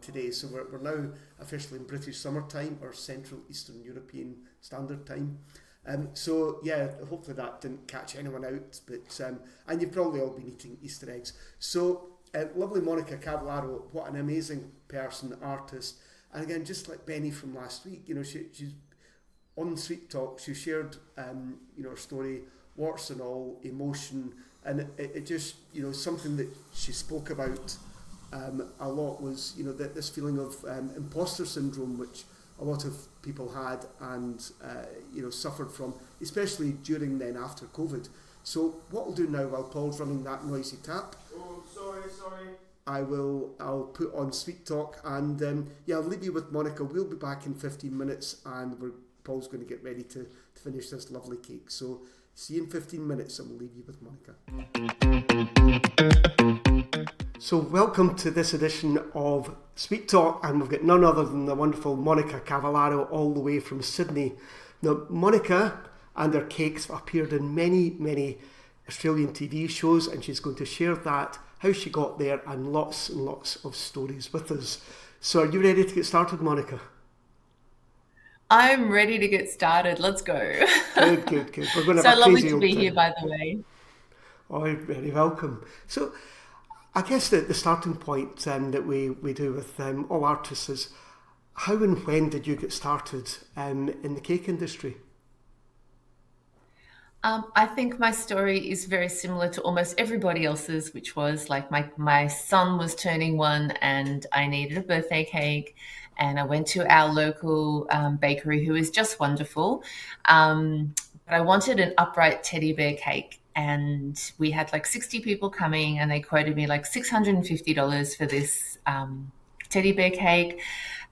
B: today, so we're now officially in British summertime or Central Eastern European Standard Time. So yeah, hopefully that didn't catch anyone out, but and you've probably all been eating Easter eggs. So lovely Monica Cavallaro, what an amazing person, artist, and again, just like Benny from last week, you know, she's on Sweet Talk. She shared, you know, her story, warts and all, emotion, and it just, you know, something that she spoke about a lot was, you know, this feeling of imposter syndrome, which a lot of people had and you know, suffered from, especially during then after COVID. So what we'll do now, while Paul's running that noisy tap,
A: sorry.
B: I'll put on Sweet Talk, and yeah, I'll leave you with Monica. We'll be back in 15 minutes, and Paul's going to get ready to finish this lovely cake. So see you in 15 minutes, and we'll leave you with Monica. So welcome to this edition of Sweet Talk, and we've got none other than the wonderful Monica Cavallaro all the way from Sydney. Now, Monica and her cakes have appeared in many Australian TV shows, and she's going to share that, how she got there, and lots of stories with us. So are you ready to get started, Monica?
C: I'm ready to get started. Let's go.
B: Good. We're going to
C: so
B: have a
C: lovely
B: crazy
C: to
B: old
C: be
B: time.
C: here, by the way.
B: Oh, you're very welcome. So I guess the starting point that we do with all artists is, how and when did you get started in the cake industry?
C: I think my story is very similar to almost everybody else's, which was like my son was turning 1 and I needed a birthday cake, and I went to our local bakery, who is just wonderful. But I wanted an upright teddy bear cake, and we had like 60 people coming, and they quoted me like $650 for this teddy bear cake.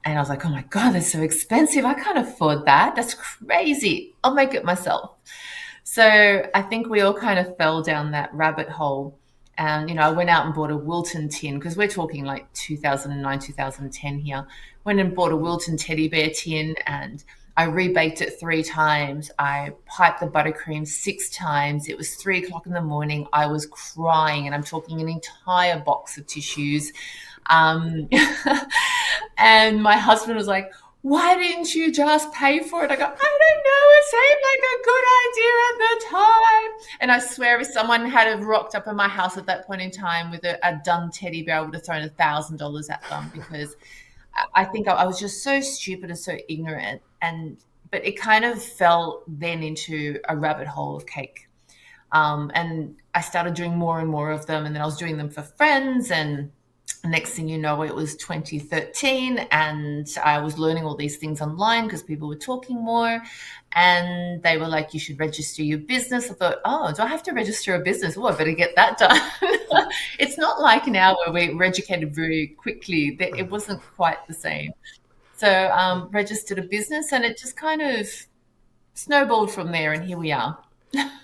C: And I was like, oh my God, that's so expensive. I can't afford that. That's crazy. I'll make it myself. So I think we all kind of fell down that rabbit hole. And, I went out and bought a Wilton tin because we're talking like 2009, 2010 here. Went and bought a Wilton teddy bear tin and I rebaked it 3 times. I piped the buttercream 6 times. It was 3 o'clock in the morning. I was crying, and I'm talking an entire box of tissues. Um, and my husband was like, why didn't you just pay for it? I go, I don't know. It seemed like a good idea at the time. And I swear if someone had have rocked up in my house at that point in time with a done teddy bear, I would have thrown $1,000 at them because I think I was just so stupid and so ignorant. But it kind of fell then into a rabbit hole of cake. And I started doing more and more of them. And then I was doing them for friends, and next thing you know, it was 2013 and I was learning all these things online because people were talking more, and they were like, you should register your business. I thought, oh, do I have to register a business? Oh, I better get that done. It's not like now where we're educated very quickly. It wasn't quite the same. So registered a business, and it just kind of snowballed from there, and here we are.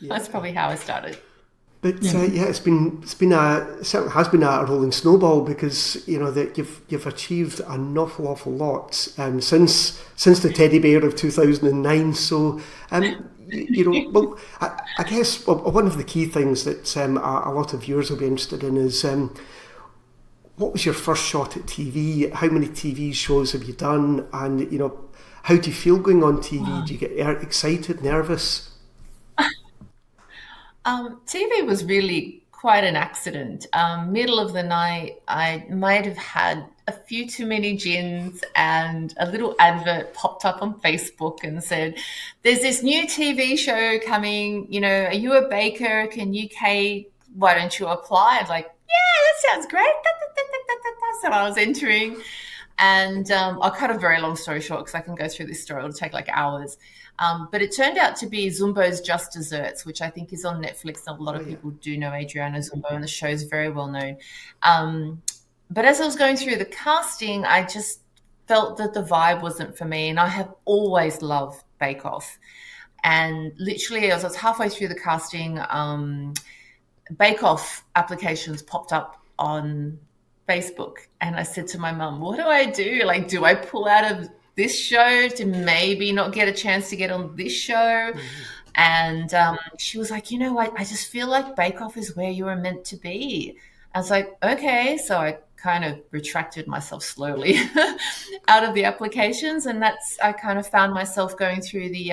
C: That's probably how I started.
B: But yeah, it's been it certainly has been a rolling snowball because that you've achieved an awful lot since the teddy bear of 2009. So well, I guess one of the key things that a lot of viewers will be interested in is what was your first shot at TV? How many TV shows have you done? And how do you feel going on TV? Wow. Do you get excited, nervous?
C: TV was really quite an accident. Middle of the night, I might have had a few too many gins, and a little advert popped up on Facebook and said, there's this new TV show coming, are you a baker? Can you cake? Why don't you apply? I was like, yeah, that sounds great. That's what I was entering. And I'll cut a very long story short because I can go through this story. It'll take like hours. But it turned out to be Zumbo's Just Desserts, which I think is on Netflix. A lot of people do know Adriana Zumbo, and the show is very well known. But as I was going through the casting, I just felt that the vibe wasn't for me. And I have always loved Bake Off. And literally, as I was halfway through the casting, Bake Off applications popped up on Facebook. And I said to my mum, what do I do? Like, do I pull out of this show to maybe not get a chance to get on this show? Mm-hmm. And she was like, I just feel like Bake Off is where you were meant to be. I was like, okay. So I kind of retracted myself slowly out of the applications. And I kind of found myself going through the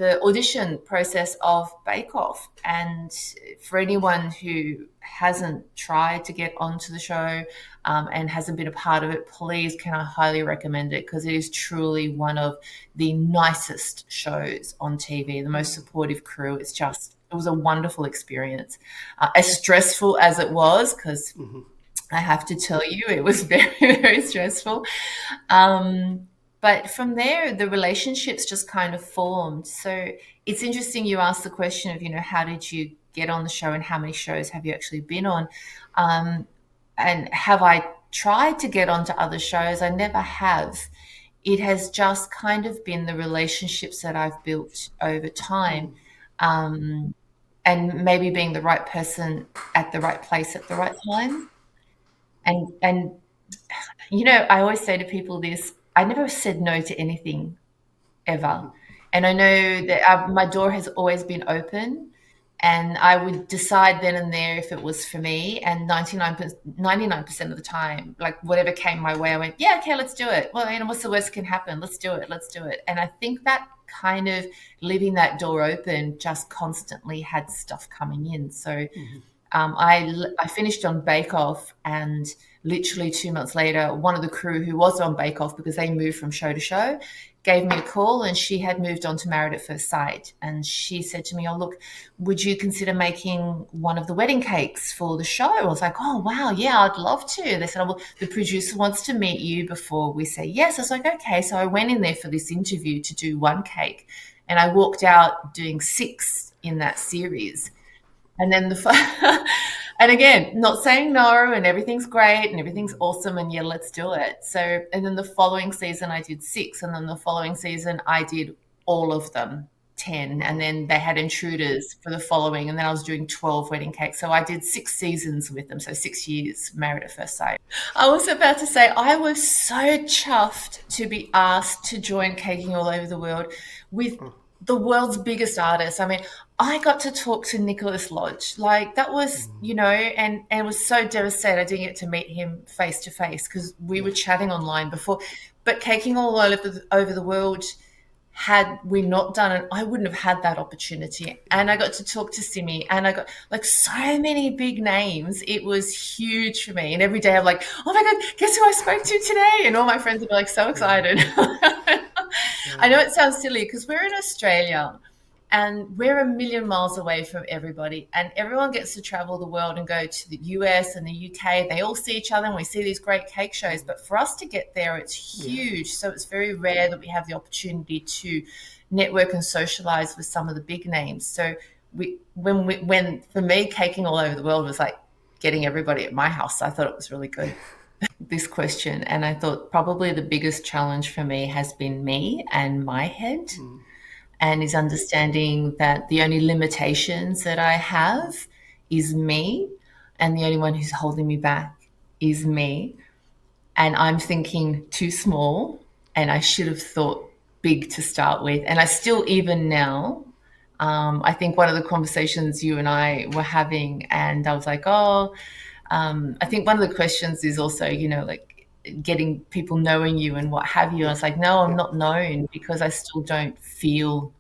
C: audition process of Bake Off. And for anyone who hasn't tried to get onto the show and hasn't been a part of it, please can I highly recommend it, because it is truly one of the nicest shows on TV, the most supportive crew. It was a wonderful experience. As stressful as it was, because I have to tell you, it was very, very stressful. But from there, the relationships just kind of formed. So it's interesting you asked the question of, how did you get on the show and how many shows have you actually been on? And have I tried to get onto other shows? I never have. It has just kind of been the relationships that I've built over time, and maybe being the right person at the right place at the right time. And I always say to people this, I never said no to anything ever. And I know that my door has always been open, and I would decide then and there if it was for me. And 99% of the time, like whatever came my way, I went, yeah, okay, let's do it. Well, what's the worst that can happen? Let's do it. And I think that kind of leaving that door open just constantly had stuff coming in. So I finished on Bake Off, and literally 2 months later, one of the crew who was on Bake Off, because they moved from show to show, gave me a call, and she had moved on to Married at First Sight. And she said to me, oh, look, would you consider making one of the wedding cakes for the show? I was like, oh, wow, yeah, I'd love to. They said, oh, well, the producer wants to meet you before we say yes. I was like, okay. So I went in there for this interview to do one cake, and I walked out doing 6 in that series. And then and again, not saying no, and everything's great and everything's awesome, and yeah, let's do it. So, and then the following season I did 6, and then the following season I did all of them, 10, and then they had intruders for the following, and then I was doing 12 wedding cakes. So I did 6 seasons with them, so 6 years married at first sight. I was about to say I was so chuffed to be asked to join Caking All Over the World with the world's biggest artists. I mean, I got to talk to Nicholas Lodge. Like that was, and it was so devastated I didn't get to meet him face to face because we were chatting online before. But Caking All Over the World, had we not done it, I wouldn't have had that opportunity. And I got to talk to Simi, and I got like so many big names. It was huge for me. And every day I'm like, oh my God, guess who I spoke to today? And all my friends are like so excited. I know it sounds silly because we're in Australia and we're a million miles away from everybody, and everyone gets to travel the world and go to the US and the UK. They all see each other and we see these great cake shows, but for us to get there, it's huge. So it's very rare that we have the opportunity to network and socialize with some of the big names. So when for me, Caking All Over the World was like getting everybody at my house. I thought it was really good. This question, and I thought probably the biggest challenge for me has been me and my head, and is understanding that the only limitations that I have is me, and the only one who's holding me back is me. And I'm thinking too small, and I should have thought big to start with. And I still, even now, I think one of the conversations you and I were having, and I was like, I think one of the questions is also, like getting people knowing you and what have you. I was like, no, I'm not known because I still don't feel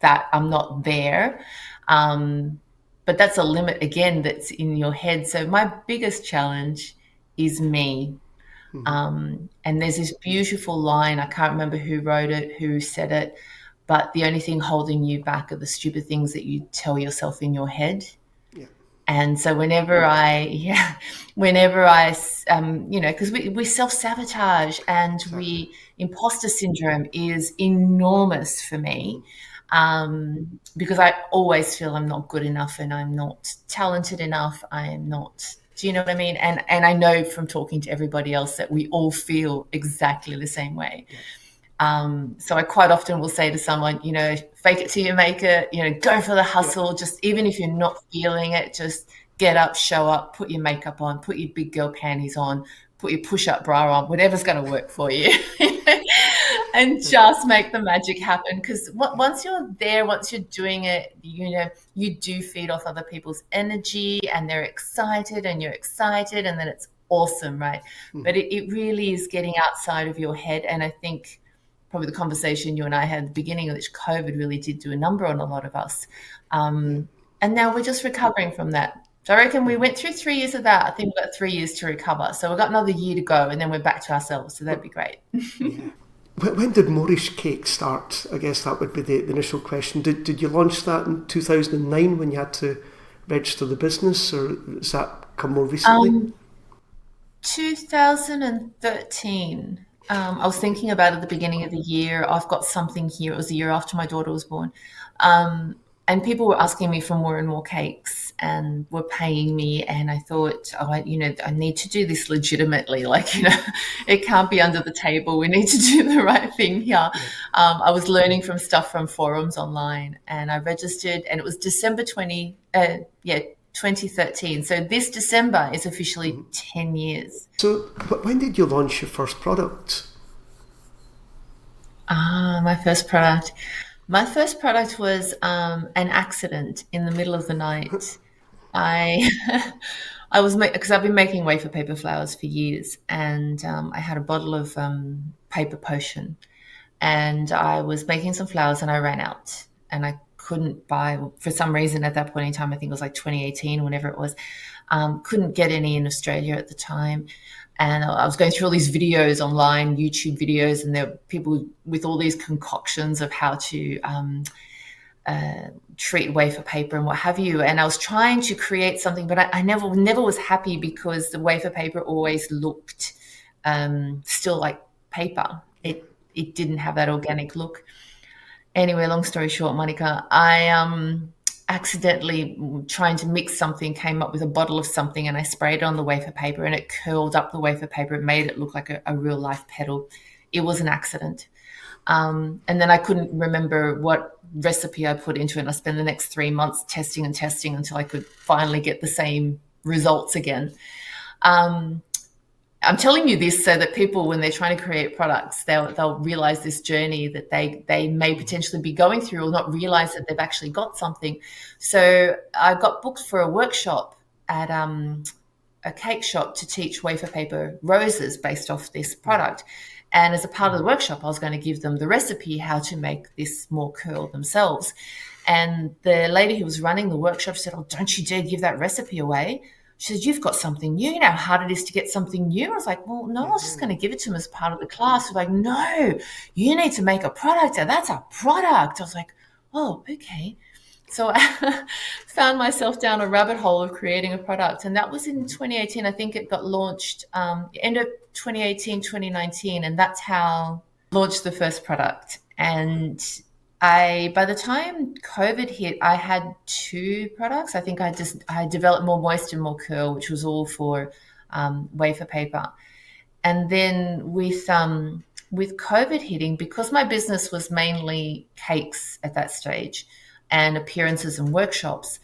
C: that I'm not there. But that's a limit again that's in your head. So my biggest challenge is me. And there's this beautiful line, I can't remember who wrote it, who said it, but the only thing holding you back are the stupid things that you tell yourself in your head. And so whenever because we self-sabotage, and imposter syndrome is enormous for me, because I always feel I'm not good enough and I'm not talented enough. I am not, do you know what I mean? And I know from talking to everybody else that we all feel exactly the same way. So I quite often will say to someone, fake it till you make it, go for the hustle. Just even if you're not feeling it, just get up, show up, put your makeup on, put your big girl panties on, put your push-up bra on, whatever's going to work for you. And just make the magic happen. Because once you're there, once you're doing it, you do feed off other people's energy, and they're excited and you're excited, and then it's awesome, right? But it really is getting outside of your head. And I think probably the conversation you and I had at the beginning of this, COVID really did do a number on a lot of us. And now we're just recovering from that. So I reckon we went through 3 years of that. I think we've got 3 years to recover. So we've got another year to go, and then we're back to ourselves. So that'd be great.
B: When did Moorish Cake start? I guess that would be the initial question. Did you launch that in 2009 when you had to register the business, or has that come more recently?
C: 2013. I was thinking about it at the beginning of the year. I've got something here. It was the year after my daughter was born. And people were asking me for more and more cakes and were paying me. And I thought, I need to do this legitimately. It can't be under the table. We need to do the right thing here. I was learning from stuff from forums online, and I registered, and it was December 2013. So this December is officially 10 years.
B: So when did you launch your first product?
C: My first product. My first product was an accident in the middle of the night. I was because I've been making wafer paper flowers for years, and I had a bottle of paper potion, and I was making some flowers, and I ran out, and I couldn't buy, for some reason at that point in time, I think it was like 2018, whenever it was, couldn't get any in Australia at the time. And I was going through all these videos online, YouTube videos, and there were people with all these concoctions of how to treat wafer paper and what have you. And I was trying to create something, but I never was happy because the wafer paper always looked still like paper. It didn't have that organic look. Anyway, long story short, Monica, I accidentally trying to mix something, came up with a bottle of something, and I sprayed it on the wafer paper, and it curled up the wafer paper. It made it look like a real life petal. It was an accident. And then I couldn't remember what recipe I put into it. And I spent the next 3 months testing and testing until I could finally get the same results again. I'm telling you this so that people, when they're trying to create products, they'll realize this journey that they may potentially be going through, or not realize that they've actually got something. So I got booked for a workshop at a cake shop to teach wafer paper roses based off this product. And as a part of the workshop, I was going to give them the recipe how to make this more curl themselves. And the lady who was running the workshop said, "Oh, don't you dare give that recipe away." She said, "You've got something new. You know how hard it is to get something new." I was like, "Well, no, I was just going to give it to them as part of the class." She was like, "No, you need to make a product. And that's a product." I was like, "Oh, okay." So I found myself down a rabbit hole of creating a product. And that was in 2018. I think it got launched end of 2018, 2019. And that's how I launched the first product. And by the time COVID hit, I had 2 products. I think I developed More Moist and More Curl, which was all for wafer paper. And then with COVID hitting, because my business was mainly cakes at that stage and appearances and workshops,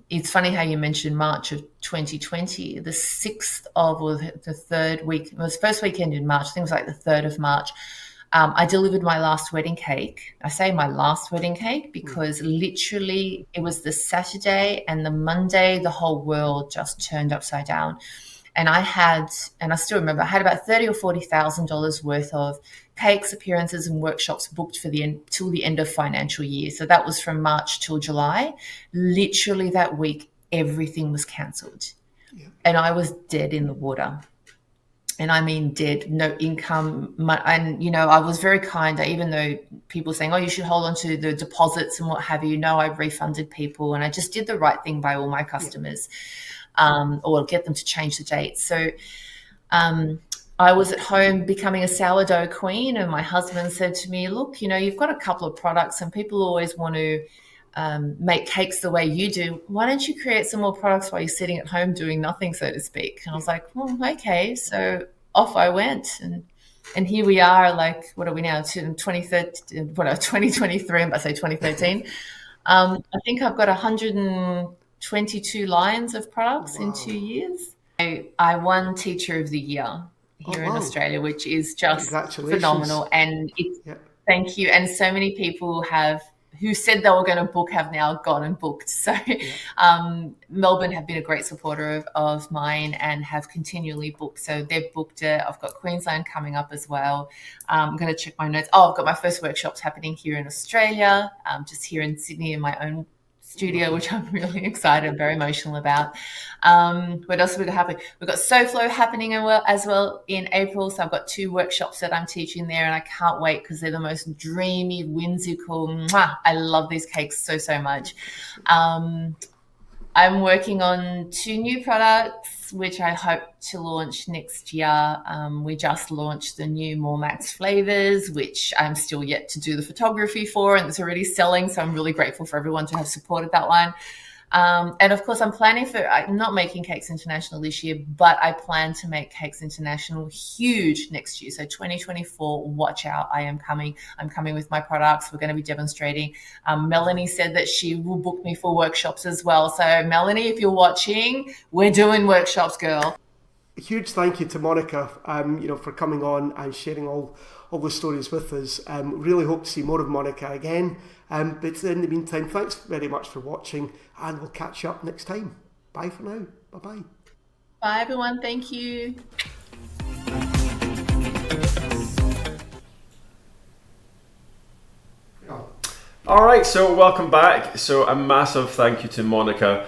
C: it's funny how you mentioned March of 2020, the 6th of, or the third week, it was first weekend in March, I think it was like the 3rd of March, I delivered my last wedding cake. I say my last wedding cake because literally it was the Saturday, and the Monday, the whole world just turned upside down. And I still remember, I had about $30,000 or $40,000 worth of cakes, appearances, and workshops booked for till the end of financial year. So that was from March till July. Literally that week, everything was cancelled. Yeah. And I was dead in the water. And I mean dead, no income. And, I was very kind. Even though people were saying, "Oh, you should hold on to the deposits and what have you." No, I refunded people, and I just did the right thing by all my customers, or get them to change the date. So I was at home becoming a sourdough queen, and my husband said to me, "Look, you've got a couple of products, and people always want to make cakes the way you do. Why don't you create some more products while you're sitting at home doing nothing, so to speak?" And I was like, "Well, okay." So off I went, and here we are. Like, what are we now? 2023. I'm about to say 2013. I think I've got 122 lines of products in 2 years. I won Teacher of the Year here in Australia, which is just phenomenal. And thank you. And so many people who said they were going to book have now gone and booked. So Melbourne have been a great supporter of mine and have continually booked. So they've booked it. I've got Queensland coming up as well. I'm going to check my notes. I've got my first workshops happening here in Australia, just here in Sydney in my own studio, which I'm really excited and very emotional about. What else have we got happening? We've got SoFlo happening as well in April. So I've got 2 workshops that I'm teaching there, and I can't wait because they're the most dreamy, whimsical. I love these cakes so, so much. I'm working on 2 new products, which I hope to launch next year. We just launched the new More Max flavors, which I'm still yet to do the photography for, and it's already selling. So I'm really grateful for everyone to have supported that one. And of course, I'm not making Cakes International this year, but I plan to make Cakes International huge next year. So 2024, watch out. I'm coming with my products. We're going to be demonstrating. Melanie said that she will book me for workshops as well. So Melanie, if you're watching, we're doing workshops, girl.
B: A huge thank you to Monica, for coming on and sharing all the stories with us. Really hope to see more of Monica again. But in the meantime, thanks very much for watching, and we'll catch you up next time. Bye for now. Bye-bye.
C: Bye, everyone. Thank you.
A: All right, so welcome back. So a massive thank you to Monica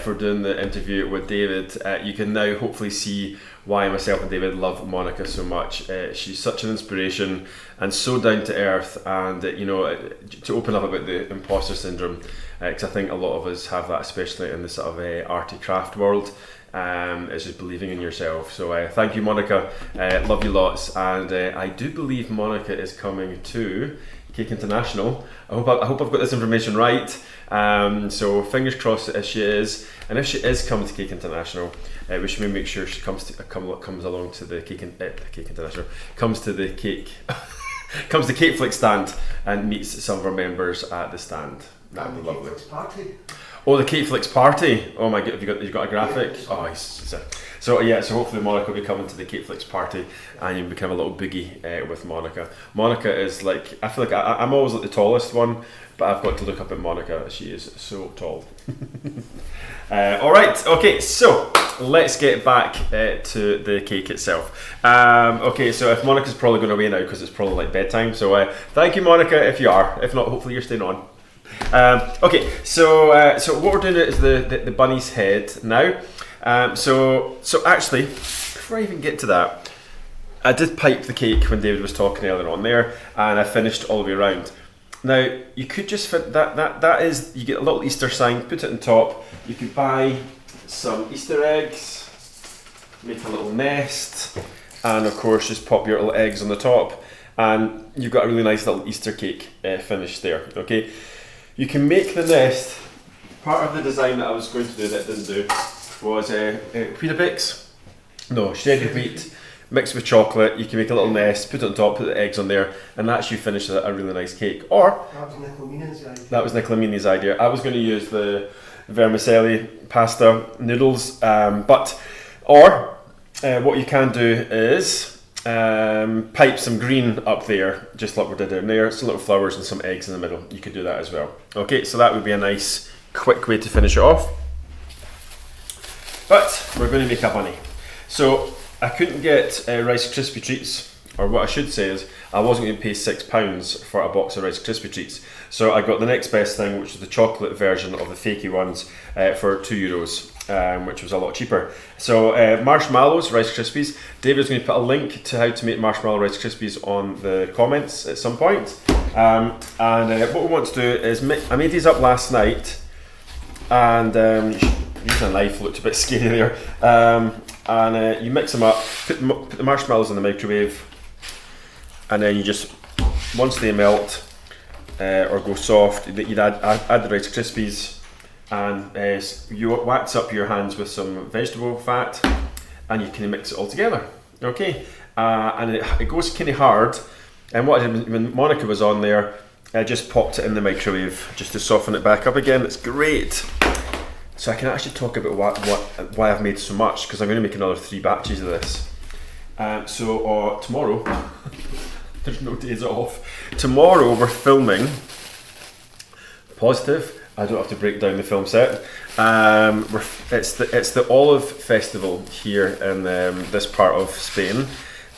A: for doing the interview with David. You can now hopefully see why myself and David love Monica so much. She's such an inspiration and so down to earth, and to open up about the imposter syndrome, because I think a lot of us have that, especially in the sort of arty craft world. is just believing in yourself. So thank you, Monica. Love you lots. And I do believe Monica is coming to Cake International. I hope I've got this information right. So fingers crossed if she is. And if she is coming to Cake International, we should make sure she comes along to the Cake International. Comes to the Cake Flick stand and meets some of our members at the stand. That'd be lovely.
B: Party.
A: Oh, the Cake Flicks party! Oh my god, you've got a graphic? Oh, so hopefully Monica will be coming to the Cake Flicks party, and you'll become a little boogie with Monica. Monica is like, I feel like I'm always like the tallest one, but I've got to look up at Monica. She is so tall. All right, okay, so let's get back to the cake itself. Okay, so if Monica's probably going away now because it's probably like bedtime, so thank you, Monica, if you are. If not, hopefully you're staying on. Okay, so what we're doing is the bunny's head now. So actually, before I even get to that, I did pipe the cake when David was talking earlier on there, and I finished all the way around. Now you could just fit that is, you get a little Easter sign, put it on top. You could buy some Easter eggs, make a little nest, and of course just pop your little eggs on the top, and you've got a really nice little Easter cake finished there. Okay. You can make the nest. Part of the design that I was going to do that I didn't do was Weetabix. No, shredded wheat mixed with chocolate. You can make a little nest, put it on top, put the eggs on there, and that's you finish a really nice cake. Or
B: that was Nicolemina's idea.
A: That was Nicolemina's idea. I was going to use the vermicelli pasta noodles, what you can do is pipe some green up there, just like we did down there, some little flowers and some eggs in the middle. You could do that as well. Okay, so that would be a nice quick way to finish it off. But we're going to make a bunny. So I couldn't get Rice Krispie treats, or what I should say is I wasn't going to pay £6 for a box of Rice Krispie treats. So I got the next best thing, which is the chocolate version of the fakey ones for €2, which was a lot cheaper. So marshmallows, Rice Krispies. David's going to put a link to how to make marshmallow Rice Krispies on the comments at some point. And what we want to do is I made these up last night, and using a knife looked a bit scary there. And you mix them up, put the marshmallows in the microwave, and then you just, once they melt or go soft, you'd add the Rice Krispies, and you wax up your hands with some vegetable fat, and you can mix it all together. Okay, and it goes kind of hard. And what I did when Monica was on there, I just popped it in the microwave just to soften it back up again. It's great. So I can actually talk about why I've made so much, because I'm going to make another 3 batches of this. So tomorrow, there's no days off. Tomorrow we're filming. Positive. I don't have to break down the film set. It's the Olive Festival here in this part of Spain,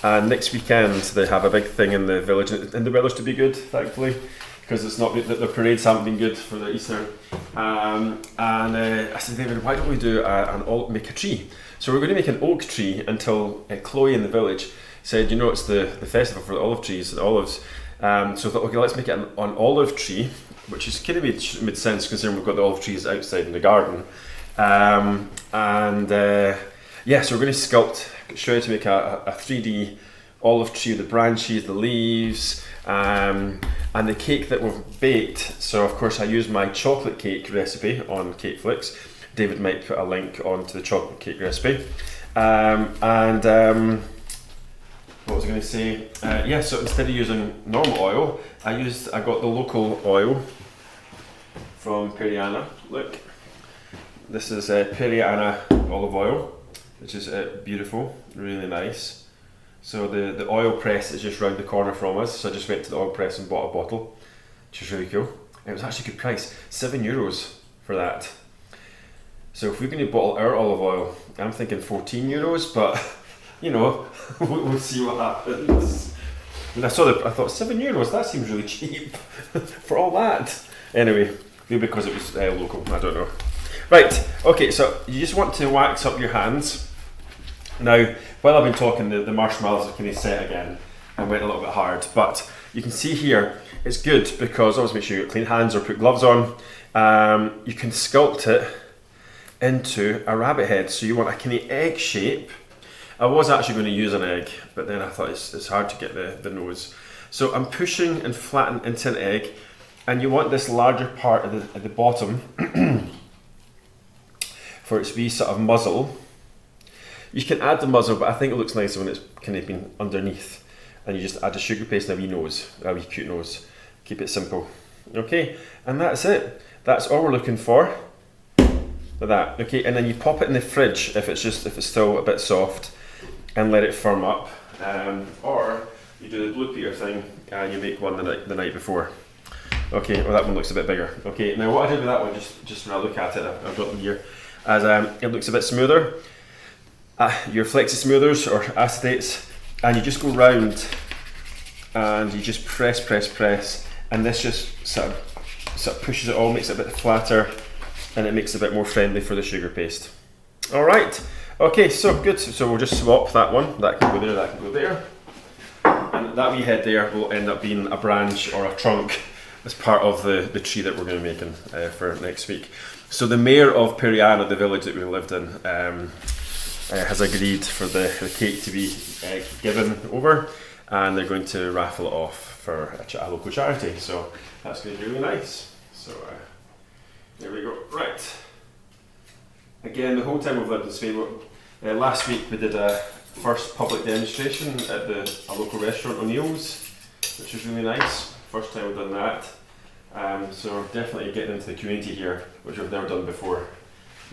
A: and next weekend they have a big thing in the village, and the weather's to be good, thankfully, because it's not the parades haven't been good for the Easter. I said, David, why don't we do make a tree? So we're going to make an oak tree until Chloe in the village said, it's the festival for the olive trees and olives. So I thought, okay, let's make it an olive tree, which is kind of made sense considering we've got the olive trees outside in the garden. So we're going to show you how to make a 3D olive tree, the branches, the leaves, and the cake that we've baked. So of course I used my chocolate cake recipe on Cake Flicks. David might put a link onto the chocolate cake recipe. What was I going to say? So instead of using normal oil, I got the local oil from Periana. Look, this is Periana olive oil, which is beautiful, really nice. So the oil press is just round the corner from us, so I just went to the oil press and bought a bottle, which is really cool. It was actually a good price, €7 for that. So if we're going to bottle our olive oil, I'm thinking €14, but we'll see what happens. When I thought €7, that seems really cheap for all that. Anyway, maybe because it was local, I don't know. Right, okay, so you just want to wax up your hands. Now, while I've been talking, the marshmallows are kind of set again and went a little bit hard, but you can see here, it's good because always make sure you have clean hands or put gloves on. You can sculpt it into a rabbit head. So you want a kind of egg shape. I was actually going to use an egg, but then I thought it's hard to get the nose. So I'm pushing and flattening into an egg, and you want this larger part at the bottom for its wee sort of muzzle. You can add the muzzle, but I think it looks nicer when it's kind of been underneath. And you just add the sugar paste and a wee nose, a wee cute nose. Keep it simple. Okay, and that's it. That's all we're looking for. Like that. Okay, and then you pop it in the fridge if it's still a bit soft, and let it firm up. Or you do the Blue Peter thing and you make one the night before. Okay, well that one looks a bit bigger. Okay, now what I did with that one, just when I look at it, I've got them here, as it looks a bit smoother. Your flexi smoothers or acetates, and you just go round and you just press, and this just sort of pushes it all, makes it a bit flatter, and it makes it a bit more friendly for the sugar paste. All right, okay, so good. So we'll just swap that one. That can go there, that can go there, and that wee head there will end up being a branch or a trunk as part of the tree that we're going to be making for next week. So the mayor of Periana, the village that we lived in, has agreed for the cake to be given over, and they're going to raffle it off for a local charity. So that's going to be really nice. So there we go. Right. Again, the whole time we've lived in Spain, last week we did a first public demonstration at a local restaurant, O'Neill's, which was really nice. First time we've done that. So we're definitely getting into the community here, which we've never done before,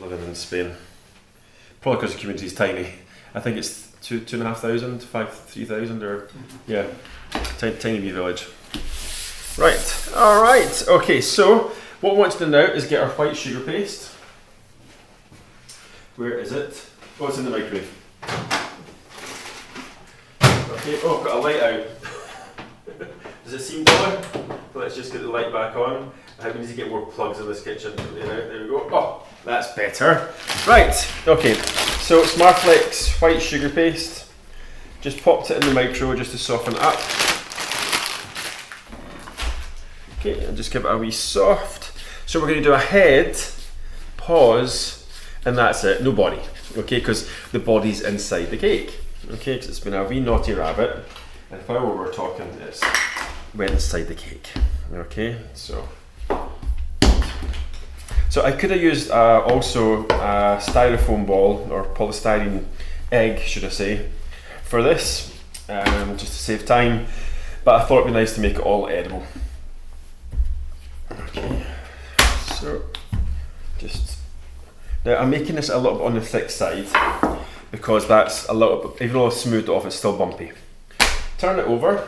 A: living in Spain. Probably because the community is tiny. I think it's 2,500, 3,000, or yeah, tiny wee village. Right, all right, okay, so what we want to do now is get our white sugar paste. Where is it? Oh, it's in the microwave. Okay, oh, I've got a light out. Does it seem duller? Let's just get the light back on. I need to get more plugs in this kitchen. There we go. Oh, that's better. Right, okay, so Smartflex white sugar paste. Just popped it in the micro just to soften it up. Okay, and just give it a wee soft. So we're going to do a head, pause, and that's it, no body. Okay, because the body's inside the cake. Okay, because it's been a wee naughty rabbit, and while we're talking, it's went inside the cake. Okay, so I could have used also a styrofoam ball, or polystyrene egg, should I say, for this, just to save time, but I thought it'd be nice to make it all edible. Okay, so just now I'm making this a little bit on the thick side because that's a little bit, even though it's smoothed off, it's still bumpy. Turn it over,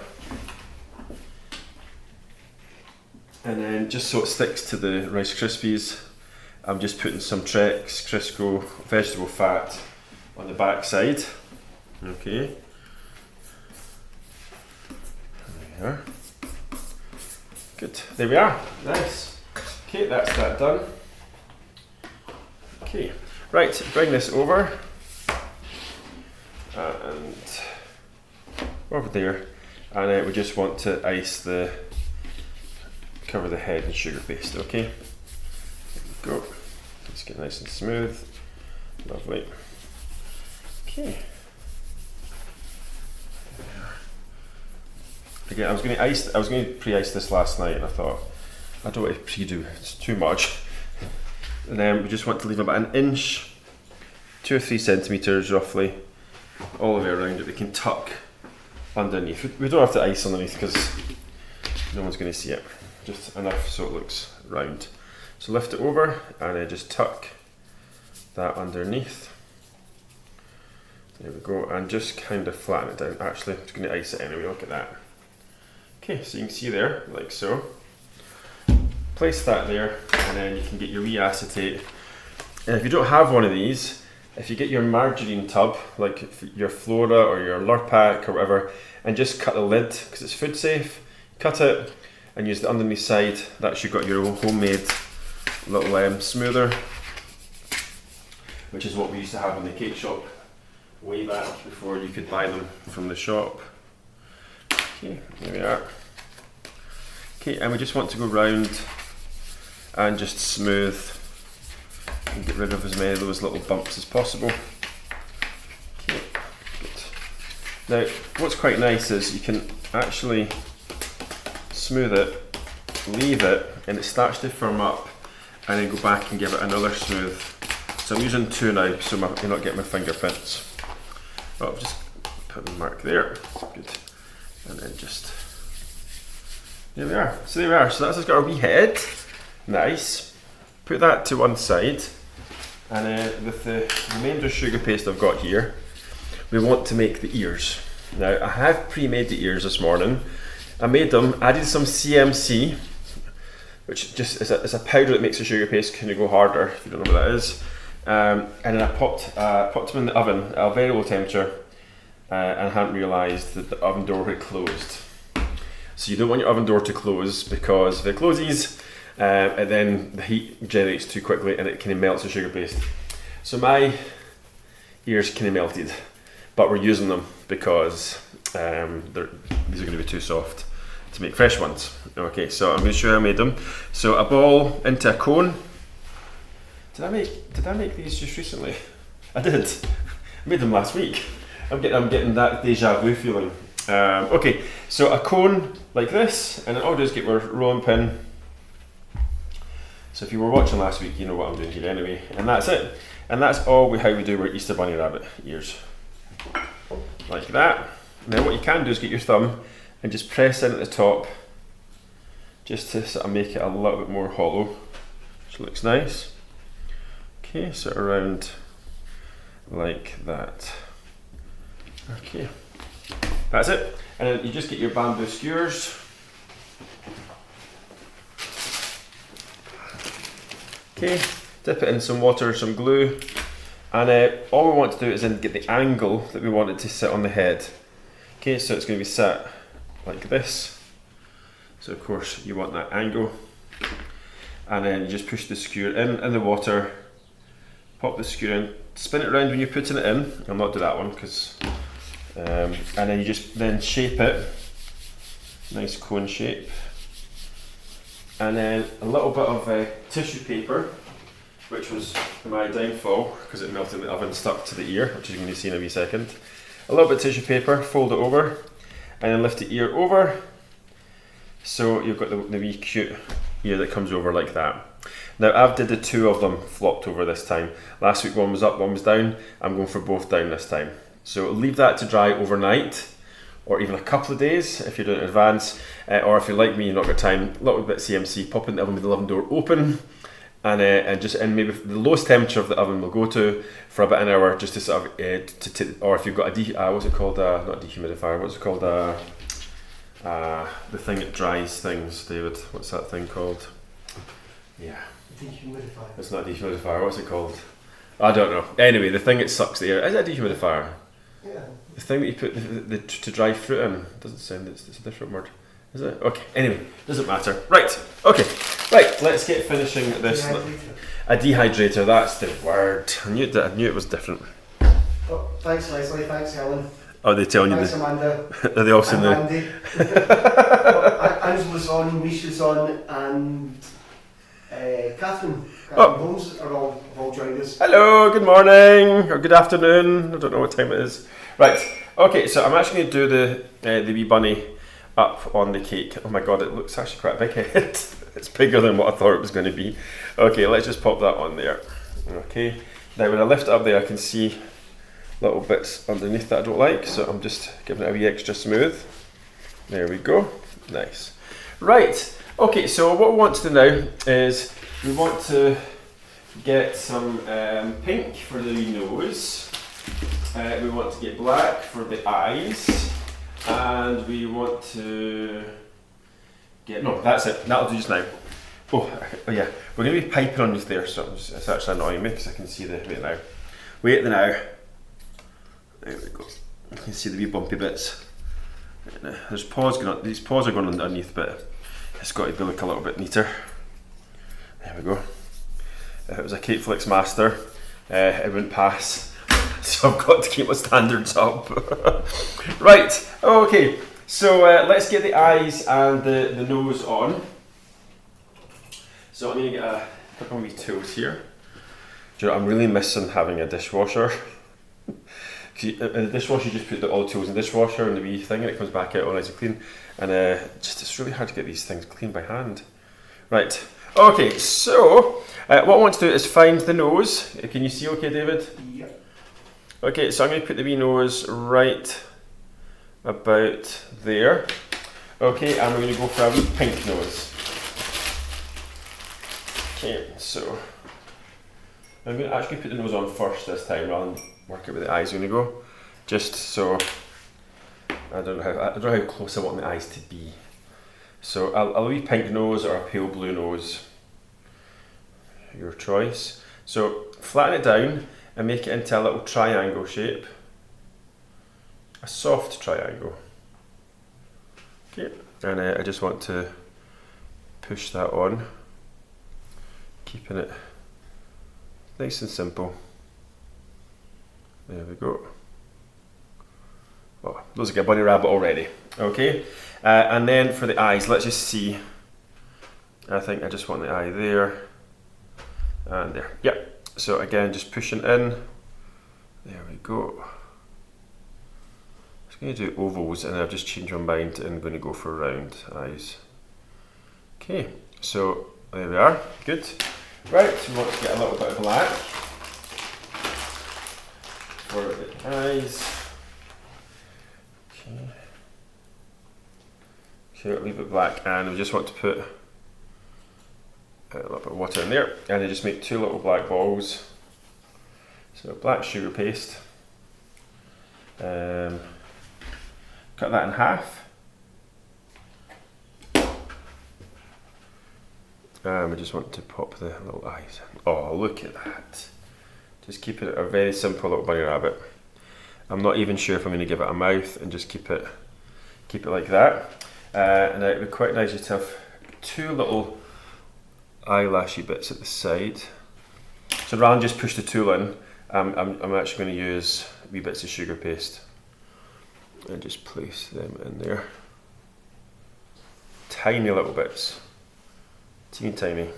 A: and then just so it sticks to the Rice Krispies, I'm just putting some Trex Crisco vegetable fat on the back side. Okay. There we are. Good. There we are. Nice. Okay, that's that done. Okay. Right, bring this over. And over there. And we just want to cover the head in sugar paste, okay? There we go. Let's get nice and smooth. Lovely. Okay. Again, I was going to pre-ice this last night, and I thought I don't want to pre-do. It's too much. And then we just want to leave about an inch, 2 or 3 centimeters roughly, all the way around it. We can tuck underneath. We don't have to ice underneath because no one's going to see it. Just enough so it looks round. So lift it over and then just tuck that underneath. There we go, and just kind of flatten it down. Actually, I'm just going to ice it anyway. Look at that. Okay, so you can see there, like so. Place that there, and then you can get your wee acetate. And if you don't have one of these, if you get your margarine tub, like your Flora or your Lurpak or whatever, and just cut the lid, because it's food safe, cut it, and use the underneath side. That's you've got your own homemade little smoother, which is what we used to have in the cake shop way back before you could buy them from the shop. Okay, there we are. Okay, and we just want to go round and just smooth and get rid of as many of those little bumps as possible. Okay, good. Now, what's quite nice is you can actually smooth it, leave it, and it starts to firm up, and then go back and give it another smooth. So I'm using 2 now, so you're not getting my fingerprints. I'll just put the mark there, good, and then just, there we are. So there we are, so that's just got our wee head, nice. Put that to one side, and then with the remainder sugar paste I've got here, we want to make the ears. Now I have pre-made the ears this morning. I made them, added some CMC, which just is a powder that makes the sugar paste kind of go harder, if you don't know what that is. And then I popped them in the oven at a very low temperature, and I hadn't realised that the oven door had closed. So you don't want your oven door to close, because if it closes, and then the heat generates too quickly and it kind of melts the sugar paste. So my ears kind of melted, but we're using them because these are going to be too soft to make fresh ones. Okay, so I'm going to show you how I made them. So a ball into a cone. Did I make these just recently? I did. I made them last week. I'm getting that deja vu feeling. Okay, so a cone like this, and then all I do is get my rolling pin. So if you were watching last week, you know what I'm doing here anyway. And that's it. And that's all how we do our Easter Bunny rabbit ears. Like that. Now what you can do is get your thumb and just press in at the top, just to sort of make it a little bit more hollow, which looks nice. Okay, so around like that. Okay, that's it. And then you just get your bamboo skewers. Okay, dip it in some water, some glue, and all we want to do is then get the angle that we want it to sit on the head. Okay, so it's going to be set like this. So of course you want that angle, and then you just push the skewer in the water, pop the skewer in, spin it around when you're putting it in. I'll not do that one because, and then you just shape it, nice cone shape, and then a little bit of tissue paper, which was my downfall because it melted in the oven and stuck to the ear, which you're going to see in a wee second. A little bit of tissue paper, fold it over, and then lift the ear over. So you've got the wee cute ear that comes over like that. Now I've did the 2 of them flopped over this time. Last week one was up, one was down. I'm going for both down this time. So leave that to dry overnight, or even a couple of days if you're doing it in advance. Or if you're like me, you've not got time, a little bit of CMC, pop in the oven with the oven door open, and just in maybe the lowest temperature of the oven will go to for about an hour, just to sort of, or if you've got a what's it called, not a dehumidifier, what's it called, the thing that dries things, David, what's that thing called? Yeah.
B: Dehumidifier.
A: It's not a dehumidifier, what's it called? I don't know. Anyway, the thing that sucks the air, is it a dehumidifier?
B: Yeah.
A: The thing that you put to dry fruit in, doesn't sound, it's a different word. Is it? Okay, anyway, doesn't matter. Right, okay. Right, let's get finishing this. A dehydrator, that's the word. I knew it was different.
B: Oh, thanks Leslie, thanks Helen.
A: Oh, they telling
B: Thanks
A: you this?
B: Amanda.
A: Are they also
B: and
A: in
B: Andy. Angela's on, Mish is on, and Catherine Holmes are all joined us.
A: Hello, good morning, or good afternoon. I don't know what time it is. Right, okay, so I'm actually going to do the wee bunny up on the cake. Oh my god, it looks actually quite a big head. It's bigger than what I thought it was going to be. Okay, let's just pop that on there. Okay, now when I lift it up there I can see little bits underneath that I don't like, so I'm just giving it a wee extra smooth. There we go, nice. Right, okay, so what we want to do now is we want to get some pink for the nose, we want to get black for the eyes, and we want to get, no, that's it, that'll do just now. Oh yeah, we're going to be piping underneath there, so it's actually annoying me because I can see the, wait now. There we go. You can see the wee bumpy bits. There's paws going on, these paws are going underneath, but it's got to be look a little bit neater. There we go. If it was a Cake Flicks master, it wouldn't pass. So I've got to keep my standards up. Right, okay. So let's get the eyes and the nose on. So I'm going to get a couple of wee tools here. Do you know, I'm really missing having a dishwasher. In the dishwasher, you just put all the tools in the dishwasher and the wee thing, and it comes back out all nice and clean. And just it's really hard to get these things clean by hand. Right. Okay. So what I want to do is find the nose. Can you see? Okay, David.
B: Yep.
A: Okay. So I'm going to put the wee nose right about there. Okay, and we're going to go for a wee pink nose. Okay. So I'm going to actually put the nose on first this time rather than work it with the eyes when you go, just so I don't know how close I want the eyes to be. So a wee pink nose or a pale blue nose, your choice. So flatten it down and make it into a little triangle shape, a soft triangle. Okay, and I just want to push that on, keeping it nice and simple. There we go. Oh, looks like a bunny rabbit already. Okay, and then for the eyes, let's just see. I think I just want the eye there and there. Yep. So again, just pushing in. There we go. I'm going to do ovals, and I've just changed my mind and I'm going to go for round eyes. Okay, so there we are. Good. Right, we want to get a little bit of black for the eyes. Okay, a wee bit black, and we just want to put a little bit of water in there, and I just make 2 little black balls. So black sugar paste. Cut that in half. And we just want to pop the little eyes in. Oh, look at that. Just keep it a very simple little bunny rabbit. I'm not even sure if I'm going to give it a mouth, and just keep it like that. And it would be quite nice just to have 2 little eyelashy bits at the side. So rather than just push the tool in, I'm actually going to use wee bits of sugar paste and just place them in there. Tiny little bits. Teeny tiny.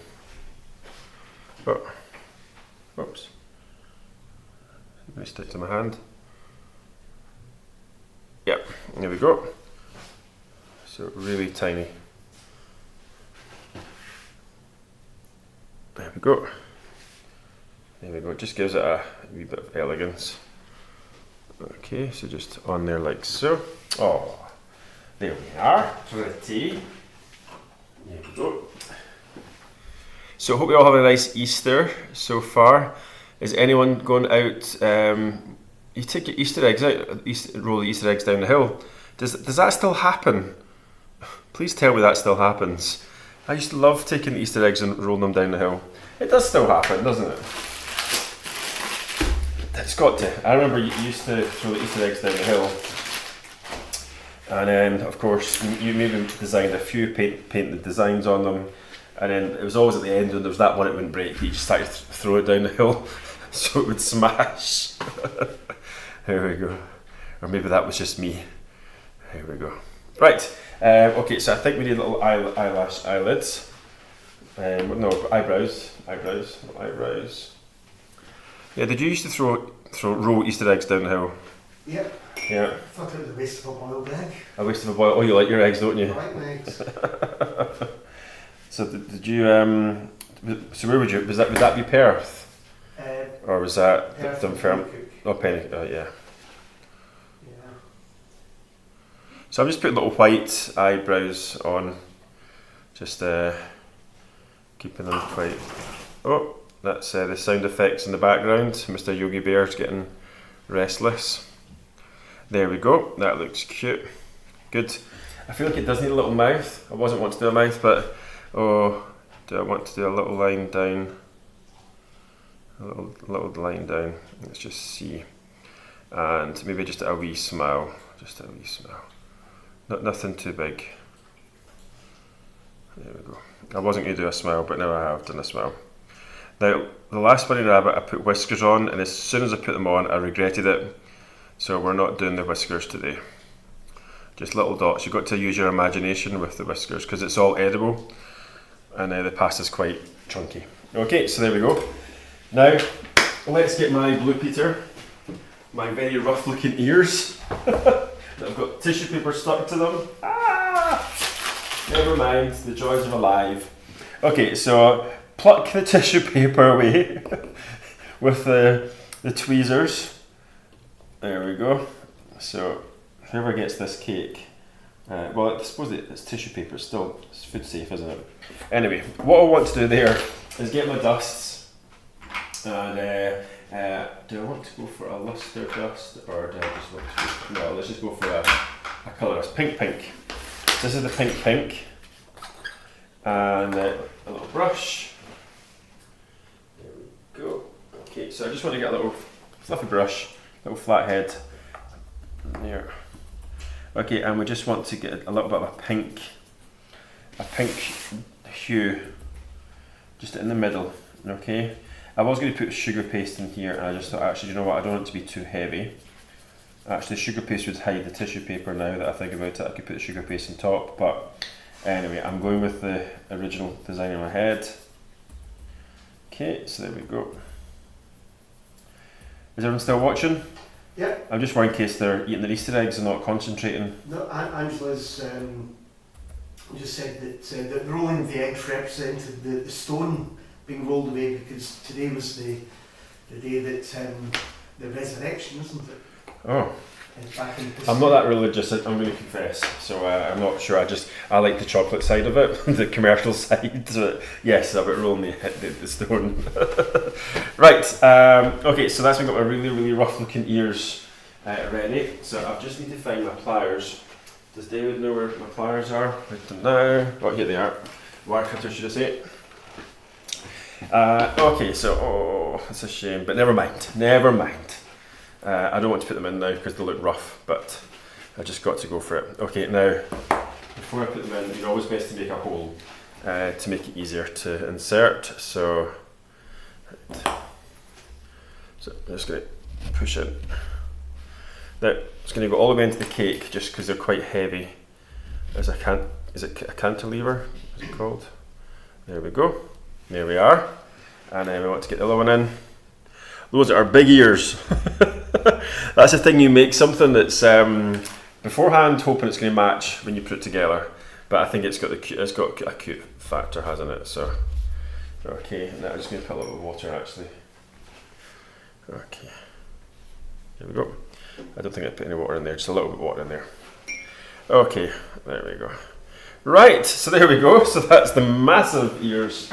A: Oh, oops. Let me stick to my hand. Yep, there we go. So really tiny. There we go. There we go. It just gives it a wee bit of elegance. Okay, so just on there like so. Oh, there we are. Pretty. There we go. So I hope you all have a nice Easter so far. Is anyone going out? You take your Easter eggs out, roll the Easter eggs down the hill. Does that still happen? Please tell me that still happens. I used to love taking the Easter eggs and rolling them down the hill. It does still happen, doesn't it? It's got to. I remember you used to throw the Easter eggs down the hill, and then of course you maybe designed a few painted designs on them, and then it was always at the end when there was that one it wouldn't break. You just started to throw it down the hill so it would smash. There we go. Or maybe that was just me. There we go. Right. Okay, so I think we need little eyelids. No, eyebrows. Yeah, did you used to roll Easter eggs down the hill?
B: Yep.
A: Yeah.
B: I thought it was a waste of a boiled egg.
A: A waste of a boil. Oh, you like your eggs, don't you?
B: I like my eggs.
A: So did you? So where would you? Would that be Perth, or was that Dunfermline? Oh, Penny. Yeah. So I'm just putting little white eyebrows on, just keeping them quite. Oh, that's the sound effects in the background. Mr. Yogi Bear's getting restless. There we go. That looks cute. Good. I feel like it does need a little mouth. I wasn't wanting to do a mouth, but do I want to do a little line down? A little line down. Let's just see, and maybe just a wee smile. Just a wee smile. Nothing too big. There we go. I wasn't going to do a smile, but now I have done a smile. Now, the last bunny rabbit I put whiskers on, and as soon as I put them on, I regretted it. So we're not doing the whiskers today. Just little dots. You've got to use your imagination with the whiskers because it's all edible, and the pasta's quite chunky. Okay, so there we go. Now, let's get my Blue Peter, my very rough looking ears that have got tissue paper stuck to them. Never mind, the joys of alive. Okay, so pluck the tissue paper away with the tweezers. There we go. So whoever gets this cake, well, I suppose it's tissue paper, it's food safe, isn't it? Anyway, what I want to do there is get my dusts, and do I want to go for a luster dust, or do I just want to, no, let's just go for a colour, it's pink. So this is the pink, and a little brush. There we go. Okay, so I just want to get a little fluffy brush, little flat head, there. Okay, and we just want to get a little bit of a pink hue, just in the middle, okay? I was going to put sugar paste in here, and I just thought, actually, you know what, I don't want it to be too heavy. Actually, sugar paste would hide the tissue paper now that I think about it. I could put the sugar paste on top, but anyway, I'm going with the original design in my head. Okay, so there we go. Is everyone still watching?
B: Yeah.
A: I'm just worried in case they're eating their Easter eggs and not concentrating.
B: No, Angela's just said that the rolling of the eggs represented the stone being rolled away, because today was the day that the resurrection, isn't it?
A: Oh.
B: Back in
A: I'm not that religious, I'm going to confess, so I'm not sure. I like the chocolate side of it, the commercial side. So yes, about rolling the stone. Right, okay, so that's me got my really rough looking ears ready. So I just need to find my pliers. Does David know where my pliers are? I don't know. Oh, here they are. Wire cutter, should I say? Okay, so, oh, that's a shame, but never mind. I don't want to put them in now because they look rough, but I just got to go for it. Okay, now, before I put them in, it's always best to make a hole to make it easier to insert. So I'm just going to push in. Now, it's going to go all the way into the cake just because they're quite heavy. Is it a cantilever? Is it called? There we go. There we are. And then we want to get the other one in. Those are our big ears. That's the thing, you make something that's beforehand hoping it's going to match when you put it together, but I think it's got a cute factor, hasn't it? So okay, now I'm just going to put a little water actually. Okay, there we go. I don't think I put any water in there, just a little bit of water in there. Okay, there we go. Right, so there we go. So that's the massive ears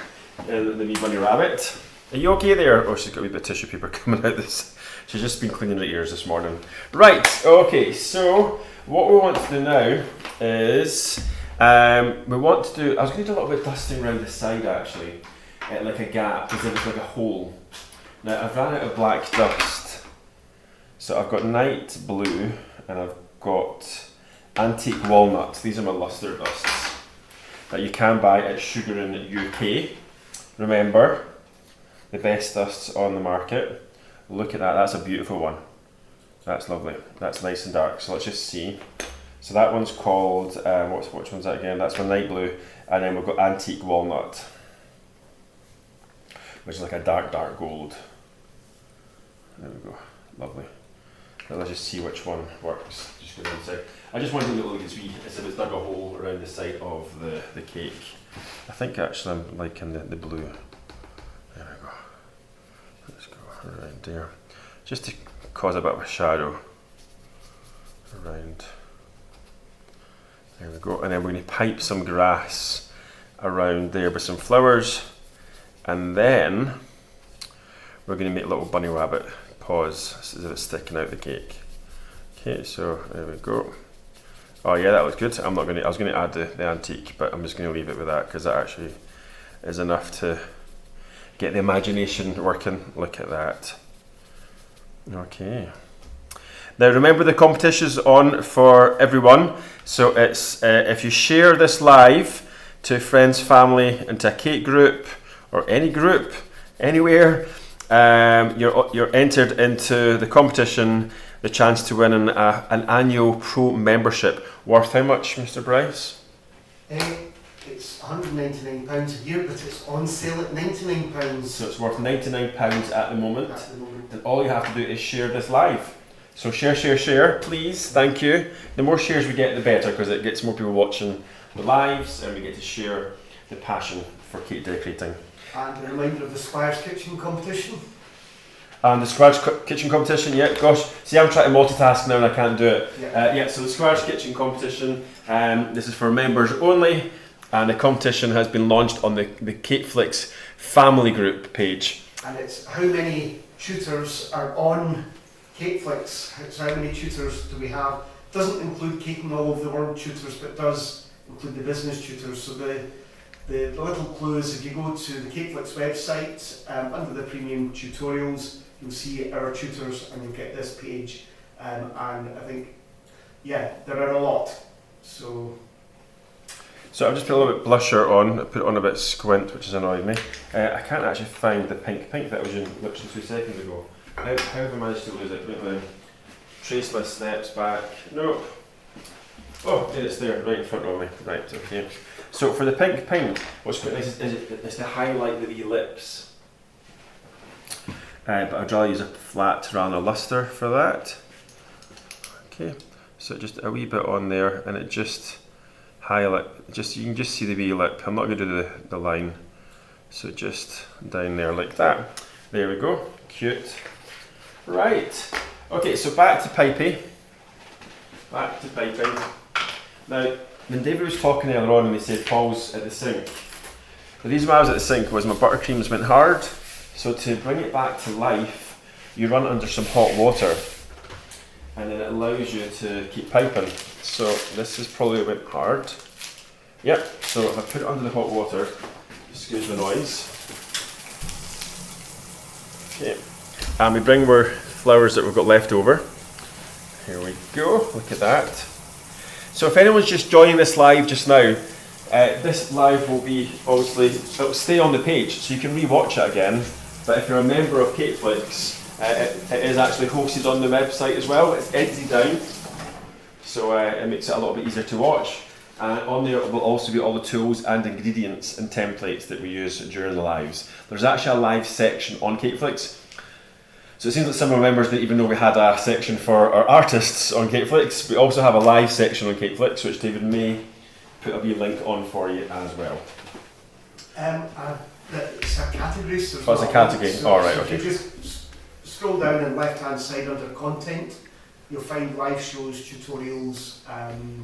A: in the wee bunny rabbit. Are you okay there? Oh, she's got a wee bit of tissue paper coming out this. She's just been cleaning her ears this morning. Right, okay, so what we want to do now is, we want to do, I was going to do a little bit of dusting around the side actually, like a gap, because there was like a hole. Now I've ran out of black dust, so I've got night blue, and I've got antique walnut. These are my luster dusts that you can buy at Sugar in UK. Remember, the best dusts on the market. Look at that, that's a beautiful one. That's lovely, that's nice and dark. So let's just see. So that one's called, which one's that again? That's my night blue. And then we've got antique walnut, which is like a dark gold. There we go, lovely. Now let's just see which one works. Just go inside. I just wanted to look as if it's dug a hole around the side of the cake. I think actually I'm liking the blue. There we go. Let's go around there, just to cause a bit of a shadow around. There we go, and then we're going to pipe some grass around there with some flowers, and then we're going to make little bunny rabbit paws as if it's sticking out the cake. Okay, so there we go. Oh yeah, that looks good. I was going to add the antique, but I'm just going to leave it with that because that actually is enough to get the imagination working. Look at that. Okay. Now remember, the competition's on for everyone. So it's if you share this live to friends, family, into a cake group or any group, anywhere, you're entered into the competition. The chance to win an annual pro membership worth how much, Mr. Bryce?
B: It's £199 a year, but it's on sale at £99.
A: So it's worth £99 at the moment.
B: At the moment.
A: And all you have to do is share this live. So share, please. Thank you. The more shares we get, the better, because it gets more people watching the lives, and we get to share the passion for cake decorating.
B: And a reminder of the Squire's Kitchen competition.
A: And the Squire's Kitchen competition, yeah, gosh. See, I'm trying to multitask now and I can't do it.
B: Yeah.
A: So the Squire's Kitchen competition, this is for members only, and the competition has been launched on the Cateflix family group page.
B: And it's how many tutors are on Cateflix. It's how many tutors do we have. Doesn't include Caking All Over the World tutors, but does include the business tutors. So the little clue is, if you go to the Cateflix website, under the premium tutorials, you'll see our tutors and you'll get this page. And I think, yeah, there are a lot. So
A: I've just put a little bit blusher on, I put it on a bit squint, which has annoyed me. I can't actually find the pink that was in literally 2 seconds ago. How have I managed to lose it? Wait a minute. Trace my steps back. No. Oh, it's there, right in front of me. Right, okay. So for the pink, what's quite nice is to highlight the wee lips. But I'd rather use a flat rather than a luster for that. Okay, so just a wee bit on there, and it just highlight. You can just see the wee lip. I'm not going to do the line. So just down there like that. There we go. Cute. Right. Okay, so back to piping. Now, when David was talking earlier on and he said Paul's at the sink, the reason why I was at the sink was my buttercreams went hard. So to bring it back to life, you run it under some hot water, and then it allows you to keep piping. So this is probably went hard. Yep, so if I put it under the hot water, excuse the noise. Okay, and we bring our flowers that we've got left over. Here we go, look at that. So if anyone's just joining this live just now, this live will be, obviously, it'll stay on the page, so you can re-watch it again. But if you're a member of Cateflix, it is actually hosted on the website as well. It's edited down, so it makes it a little bit easier to watch. And on there will also be all the tools and ingredients and templates that we use during the lives. There's actually a live section on Cateflix. So it seems like some of our members didn't even know we had a section for our artists on Cateflix. We also have a live section on Cateflix, which David may put a wee link on for you as well.
B: It's a category. So
A: it's a category. Alright, okay.
B: If you just scroll down on the left hand side under content, you'll find live shows, tutorials,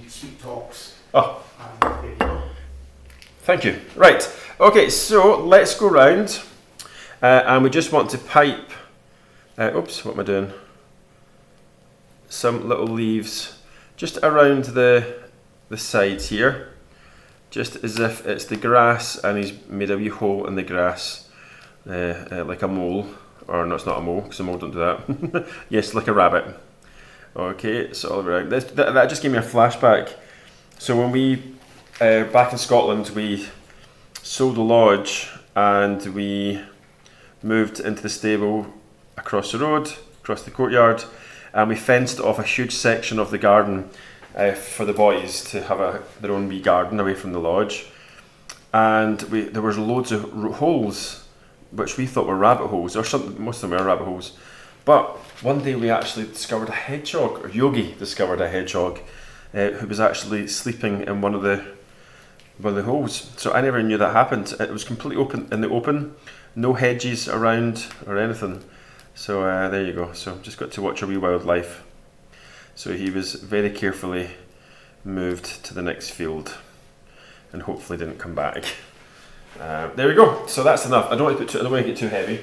B: sweet talks.
A: Oh.
B: There you go.
A: Thank you. Right. Okay, so let's go round, and we just want to pipe. Oops, what am I doing? Some little leaves just around the sides here, just as if it's the grass and he's made a wee hole in the grass, like a mole. Or no, it's not a mole, because a mole don't do that. Yes, like a rabbit. Okay, so all around. That just gave me a flashback. So when we, back in Scotland, we sold the lodge and we moved into the stable across the road, across the courtyard, and we fenced off a huge section of the garden for the boys to have their own wee garden away from the lodge. And there was loads of holes, which we thought were rabbit holes, or something. Most of them were rabbit holes. But one day we actually discovered a hedgehog, or Yogi discovered a hedgehog, who was actually sleeping in one of the holes. So I never knew that happened. It was completely open, in the open, no hedges around or anything. So there you go. So just got to watch a wee wildlife. So he was very carefully moved to the next field, and hopefully didn't come back. There we go. So that's enough. I don't want to get too heavy.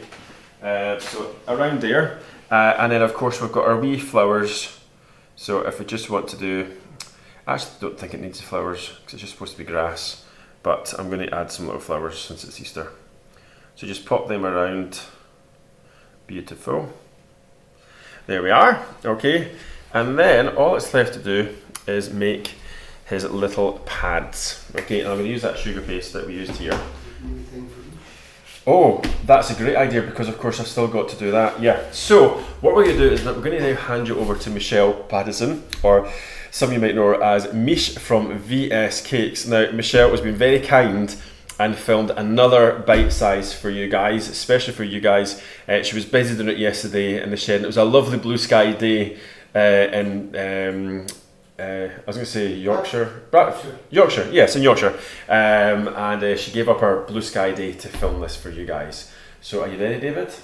A: So around there, and then of course we've got our wee flowers. So if we just want to do, I actually don't think it needs flowers because it's just supposed to be grass. But I'm going to add some little flowers since it's Easter. So just pop them around. Beautiful. There we are. Okay. And then all it's left to do is make his little pads. Okay, and I'm going to use that sugar paste that we used here. Oh, that's a great idea because of course I've still got to do that. Yeah. So what we're going to do is that we're going to now hand you over to Michelle Pattinson, or some of you might know her as Mish from VS Cakes. Now Michelle has been very kind and filmed another bite size for you guys, especially for you guys. She was busy doing it yesterday in the shed, and it was a lovely blue sky day in I was going to say Yorkshire. Yorkshire, yes, in Yorkshire. And she gave up her blue sky day to film this for you guys. So are you ready, David?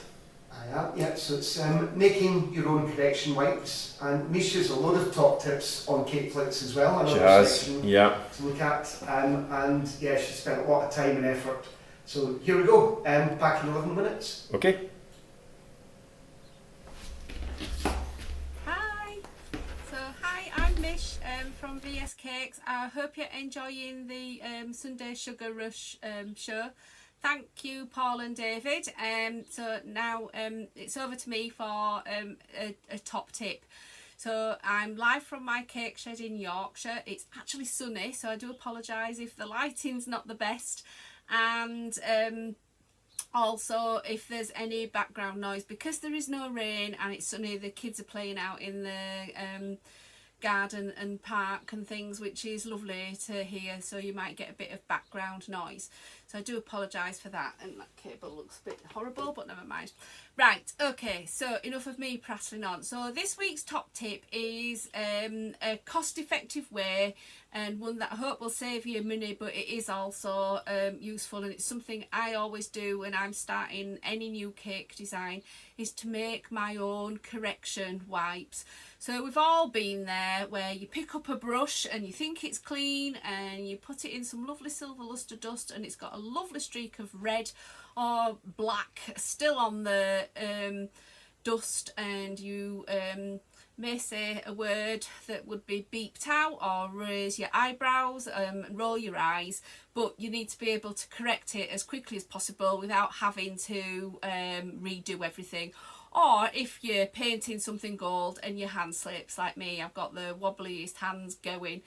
B: I am, yeah. So it's making your own correction wipes, and Mish has a load of top tips on cake flicks as well.
A: She has, yeah.
B: To look at, and yeah, she spent a lot of time and effort. So here we go. Back in 11 minutes.
A: Okay.
D: Hi, I'm Mish from VS Cakes. I hope you're enjoying the Sunday Sugar Rush show. Thank you, Paul and David. So now it's over to me for a top tip. So I'm live from my cake shed in Yorkshire. It's actually sunny, so I do apologise if the lighting's not the best. And also if there's any background noise, because there is no rain and it's sunny, the kids are playing out in the garden and park and things, which is lovely to hear, so you might get a bit of background noise, so I do apologise for that. And that cable looks a bit horrible, but never mind. Right, okay, so enough of me prattling on. So this week's top tip is a cost-effective way, and one that I hope will save you money, but it is also useful, and it's something I always do when I'm starting any new cake design, is to make my own correction wipes. So we've all been there where you pick up a brush and you think it's clean and you put it in some lovely silver lustre dust and it's got a lovely streak of red or black still on the dust, and you may say a word that would be beeped out or raise your eyebrows and roll your eyes, but you need to be able to correct it as quickly as possible without having to redo everything. Or if you're painting something gold and your hand slips, like me, I've got the wobbliest hands going,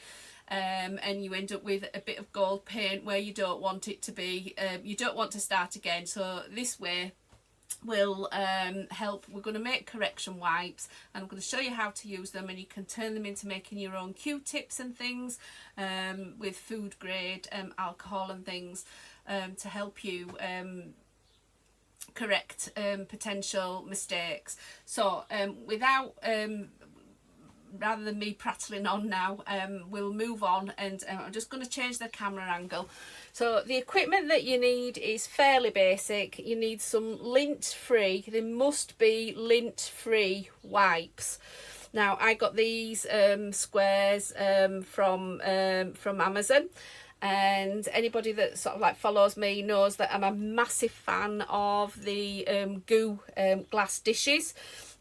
D: and you end up with a bit of gold paint where you don't want it to be, you don't want to start again. So this way will help. We're going to make correction wipes, and I'm going to show you how to use them, and you can turn them into making your own Q-tips and things with food grade alcohol and things to help you correct potential mistakes. So without rather than me prattling on now, we'll move on, and I'm just going to change the camera angle. So the equipment that you need is fairly basic. You need some lint-free, they must be lint-free wipes. Now I got these squares from Amazon, and anybody that sort of like follows me knows that I'm a massive fan of the goo glass dishes.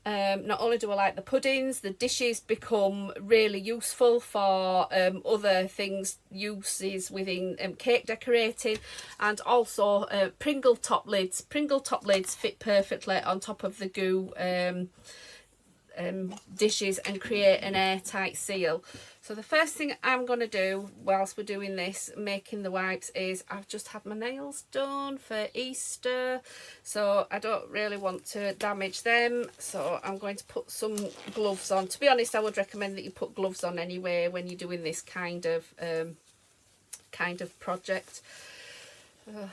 D: Not only do I like the puddings, the dishes become really useful for other things, uses within cake decorating, and also Pringle top lids. Pringle top lids fit perfectly on top of the goo dishes and create an airtight seal. So the first thing I'm going to do whilst we're doing this, making the wipes, is I've just had my nails done for Easter, so I don't really want to damage them, so I'm going to put some gloves on. To be honest, I would recommend that you put gloves on anyway when you're doing this kind of project.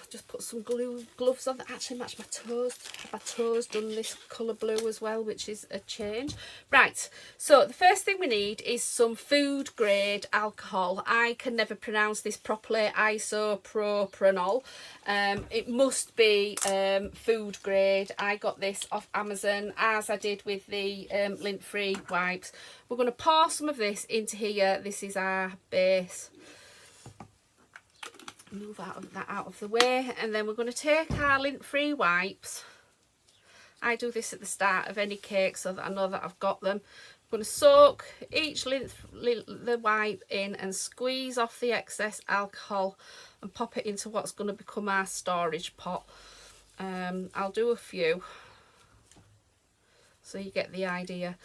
D: Just put some gloves on that actually match my toes. Have my toes done this colour blue as well, which is a change. Right, so the first thing we need is some food grade alcohol. I can never pronounce this properly, isopropanol. It must be food grade. I got this off Amazon, as I did with the lint free wipes. We're going to pour some of this into here. This is our base. Move that out of the way, and then we're going to take our lint-free wipes. I do this at the start of any cake so that I know that I've got them. I'm going to soak each the wipe in and squeeze off the excess alcohol and pop it into what's going to become our storage pot. I'll do a few so you get the idea.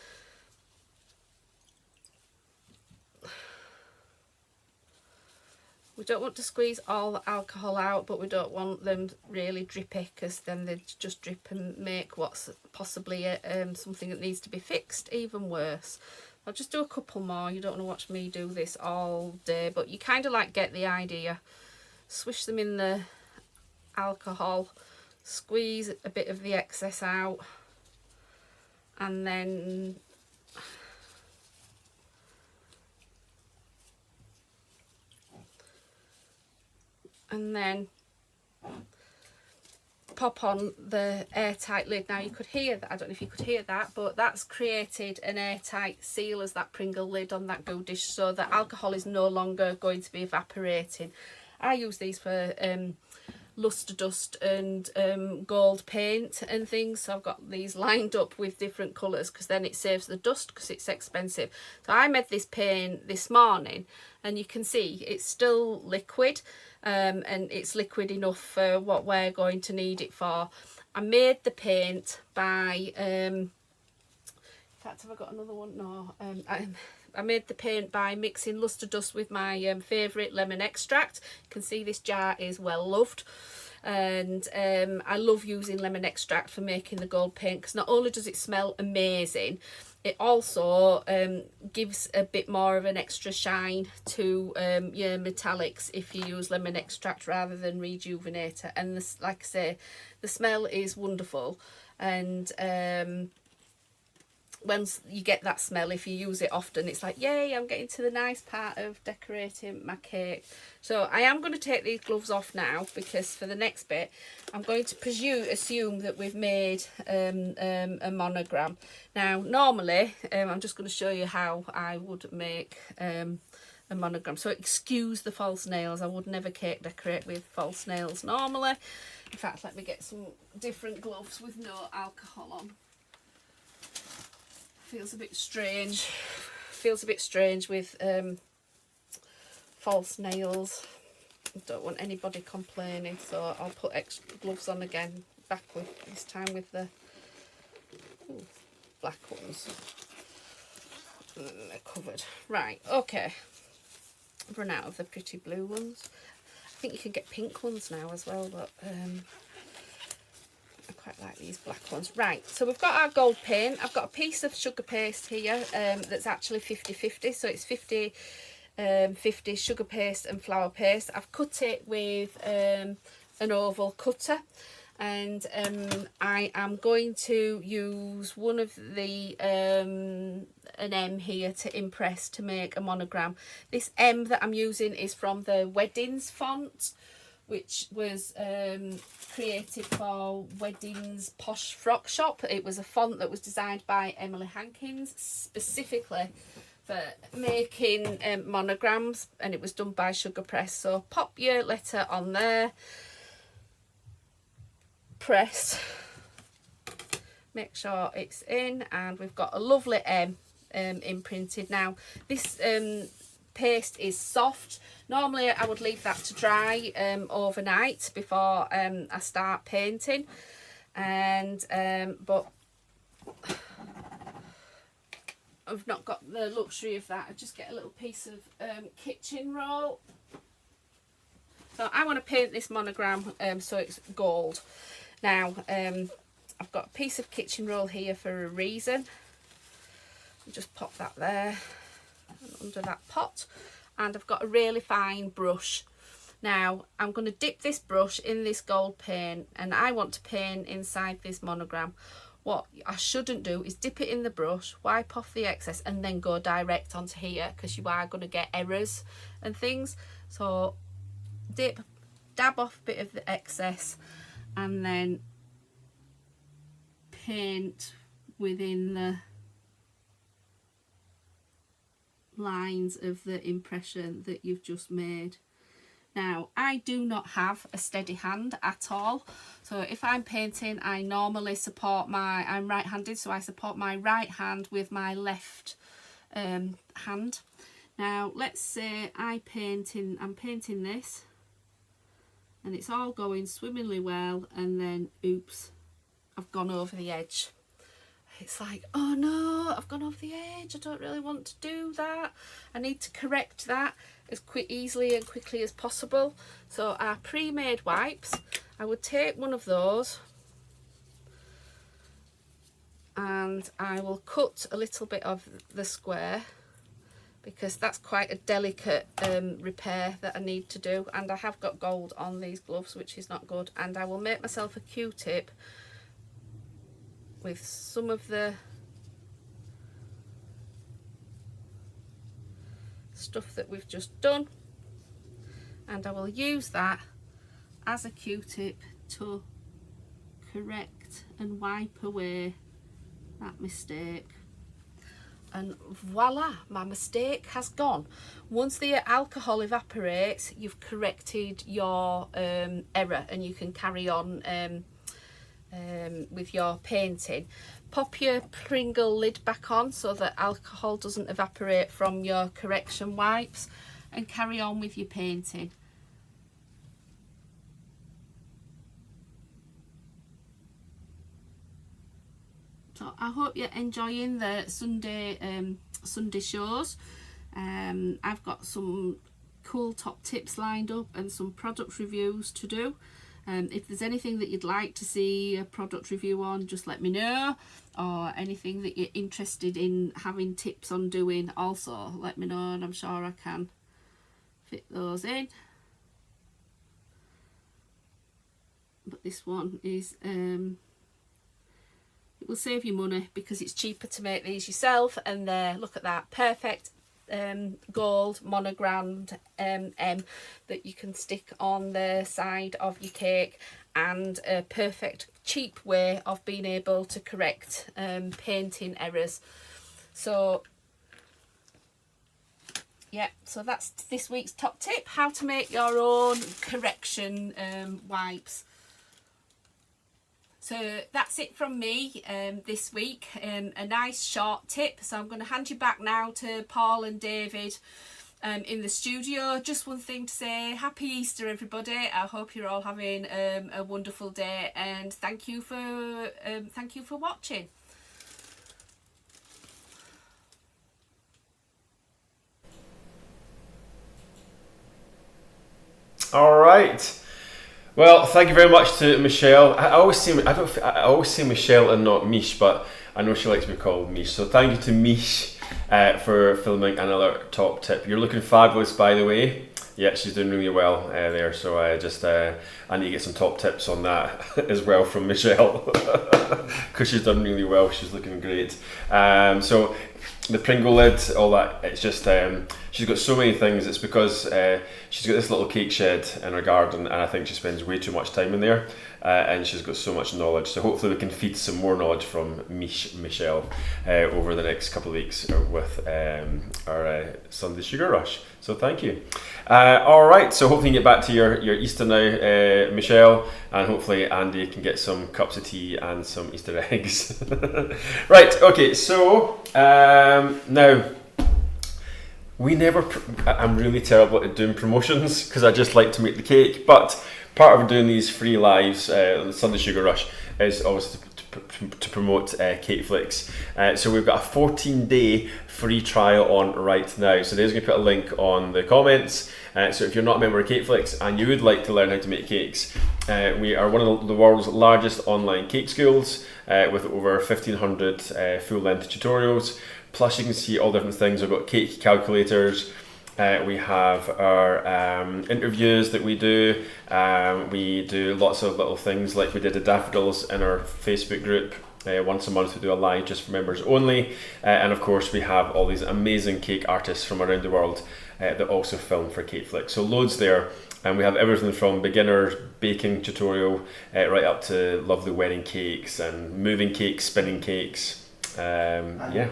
D: We don't want to squeeze all the alcohol out, but we don't want them really drippy, because then they just drip and make what's possibly something that needs to be fixed even worse. I'll just do a couple more. You don't want to watch me do this all day, but you kind of like get the idea. Swish them in the alcohol, squeeze a bit of the excess out, and then pop on the airtight lid. Now you could hear that, I don't know if you could hear that, but that's created an airtight seal as that Pringle lid on that go dish, so the alcohol is no longer going to be evaporating. I use these for luster dust and gold paint and things, so I've got these lined up with different colours, because then it saves the dust, because it's expensive. So I made this paint this morning, and you can see it's still liquid, and it's liquid enough for what we're going to need it for. I made the paint by in fact, have I got another one? No. I made the paint by mixing luster dust with my favourite lemon extract. You can see this jar is well loved, and I love using lemon extract for making the gold paint, because not only does it smell amazing, it also gives a bit more of an extra shine to your metallics if you use lemon extract rather than rejuvenator. And this, like I say, the smell is wonderful, and once you get that smell, if you use it often, it's like, yay, I'm getting to the nice part of decorating my cake. So I am going to take these gloves off now, because for the next bit I'm going to assume that we've made a monogram. Now normally I'm just going to show you how I would make a monogram. So excuse the false nails, I would never cake decorate with false nails normally. In fact, let me get some different gloves with no alcohol on. Feels a bit strange. Feels a bit strange with false nails. I don't want anybody complaining, so I'll put extra gloves on again. Back with this time with the black ones. And then they're covered. Right, okay. I've run out of the pretty blue ones. I think you can get pink ones now as well, but I quite like these black ones. Right, so we've got our gold paint. I've got a piece of sugar paste here that's actually 50-50, so it's 50 sugar paste and flour paste. I've cut it with an oval cutter, and I am going to use one of the an M here to impress to make a monogram. This M that I'm using is from the Weddings font, which was created for Weddings Posh Frock Shop. It was a font that was designed by Emily Hankins specifically for making monograms, and it was done by Sugar Press. So pop your letter on there, press, make sure it's in, and we've got a lovely M imprinted. Now this paste is soft. Normally I would leave that to dry overnight before I start painting, and but I've not got the luxury of that. I just get a little piece of kitchen roll. So I want to paint this monogram so it's gold. Now I've got a piece of kitchen roll here for a reason. I'll just pop that there under that pot, and I've got a really fine brush. Now I'm going to dip this brush in this gold paint, and I want to paint inside this monogram. What I shouldn't do is dip it in the brush, wipe off the excess, and then go direct onto here, because you are going to get errors and things. So dip, dab off a bit of the excess, and then paint within the lines of the impression that you've just made. Now I do not have a steady hand at all, so if I'm painting I normally support I'm right-handed, so I support my right hand with my left hand. Now let's say I'm painting this and it's all going swimmingly well, and then oops, I've gone over the edge. it's like, oh no, I've gone over the edge, I don't really want to do that. I need to correct that as easily and quickly as possible. So our pre-made wipes, I would take one of those and I will cut a little bit of the square, because that's quite a delicate repair that I need to do, and I have got gold on these gloves, which is not good. And I will make myself a Q-tip with some of the stuff that we've just done, and I will use that as a Q-tip to correct and wipe away that mistake. And voila, my mistake has gone. Once the alcohol evaporates, you've corrected your error, and you can carry on with your painting. Pop your Pringle lid back on so that alcohol doesn't evaporate from your correction wipes, and carry on with your painting. So I hope you're enjoying the Sunday shows. I've got some cool top tips lined up and some product reviews to do. If there's anything that you'd like to see a product review on, just let me know, or anything that you're interested in having tips on doing, also let me know, and I'm sure I can fit those in. But this one is it will save you money because it's cheaper to make these yourself, and look at that, perfect gold monogrammed M that you can stick on the side of your cake, and a perfect cheap way of being able to correct painting errors. So yeah, so that's this week's top tip, how to make your own correction wipes. So that's it from me this week, a nice short tip. So I'm going to hand you back now to Paul and David in the studio. Just one thing to say, happy Easter everybody. I hope you're all having a wonderful day, and thank you for watching.
A: All right. Well, thank you very much to Michelle. I always say Michelle and not Mish, but I know she likes to be called Mish. So thank you to Mish for filming another top tip. You're looking fabulous, by the way. Yeah, she's doing really well there. So I need to get some top tips on that as well from Michelle, because she's done really well. She's looking great. So the Pringle lid, all that, it's just she's got so many things. It's because she's got this little cake shed in her garden, and I think she spends way too much time in there, and she's got so much knowledge. So hopefully we can feed some more knowledge from Michelle over the next couple of weeks with our Sunday Sugar Rush. So thank you. All right, so hopefully you can get back to your Easter now, Michelle, and hopefully Andy can get some cups of tea and some Easter eggs. Right, okay, so now, I'm really terrible at doing promotions because I just like to make the cake, but part of doing these free lives on the Sunday Sugar Rush is obviously to promote Cake Flicks. So we've got a 14-day free trial on right now. So there's going to put a link on the comments. So if you're not a member of Cake Flicks and you would like to learn how to make cakes, we are one of the world's largest online cake schools with over 1,500 full-length tutorials. Plus you can see all different things. We've got cake calculators. We have our interviews that we do. We do lots of little things, like we did the daffodils in our Facebook group. Once a month we do a live just for members only. And of course we have all these amazing cake artists from around the world that also film for Cake Flicks. So loads there. And we have everything from beginner baking tutorial right up to lovely wedding cakes and moving cakes, spinning cakes. Yeah.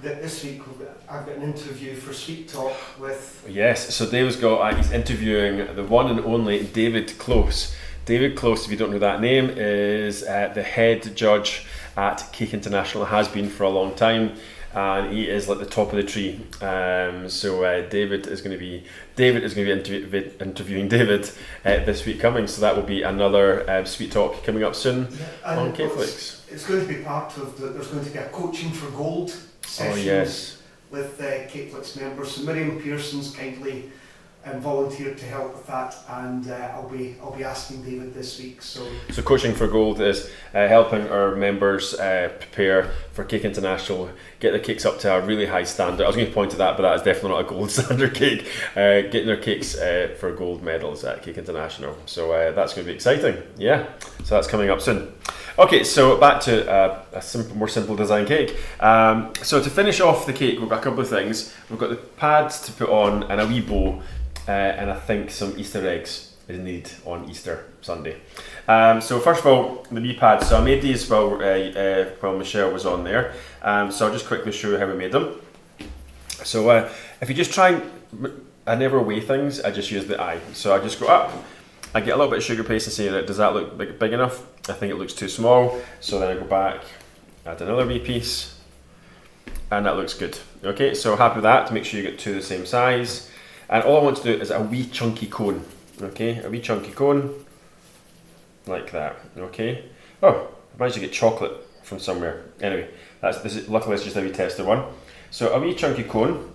B: This week I've got an interview for Sweet Talk with...
A: Yes, so David's he's interviewing the one and only David Close. David Close, if you don't know that name, is the head judge at Cake International, has been for a long time. and he is like the top of the tree. So David is going to be interviewing David this week coming. So that will be another sweet talk coming up soon on Cakeflix.
B: It's going to be part of there's going to be a coaching for gold sessions.
A: Oh yes.
B: With Cakeflix members. So Miriam Pearson's kindly volunteered to help with that, and I'll be asking David this week. So
A: Coaching for Gold is helping our members prepare for Cake International, get their cakes up to a really high standard. I was going to point to that, but that is definitely not a gold standard cake. Getting their cakes for gold medals at Cake International. So that's going to be exciting. Yeah, so that's coming up soon. Okay, so back to a more simple design cake. So to finish off the cake, we've got a couple of things. We've got the pads to put on and a wee bow, and I think some Easter eggs is needed on Easter Sunday. So first of all, the wee pads. So I made these while Michelle was on there. So I'll just quickly show you how we made them. So if you just try, I never weigh things, I just use the eye. So I just go up, I get a little bit of sugar paste and say, does that look big enough? I think it looks too small. So then I go back, add another wee piece, and that looks good. Okay, so happy with that, to make sure you get two the same size. And all I want to do is a wee chunky cone. Okay, a wee chunky cone, like that. Okay. Oh, I managed to get chocolate from somewhere. Anyway, luckily it's just a wee tester one. So a wee chunky cone,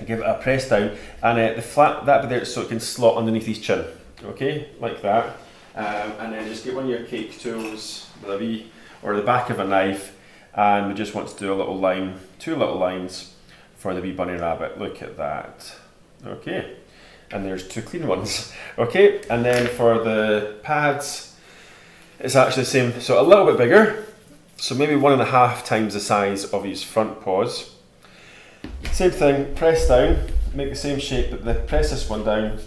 A: give it a press down, and the flat that bit there so it can slot underneath his chin. Okay, like that. And then just get one of your cake tools with a wee, or the back of a knife, and we just want to do a little line, two little lines for the wee bunny rabbit. Look at that. Okay, and there's two clean ones. Okay, and then for the pads, it's actually the same, so a little bit bigger, so maybe 1.5 times the size of his front paws. Same thing, press down, make the same shape, but press this one down,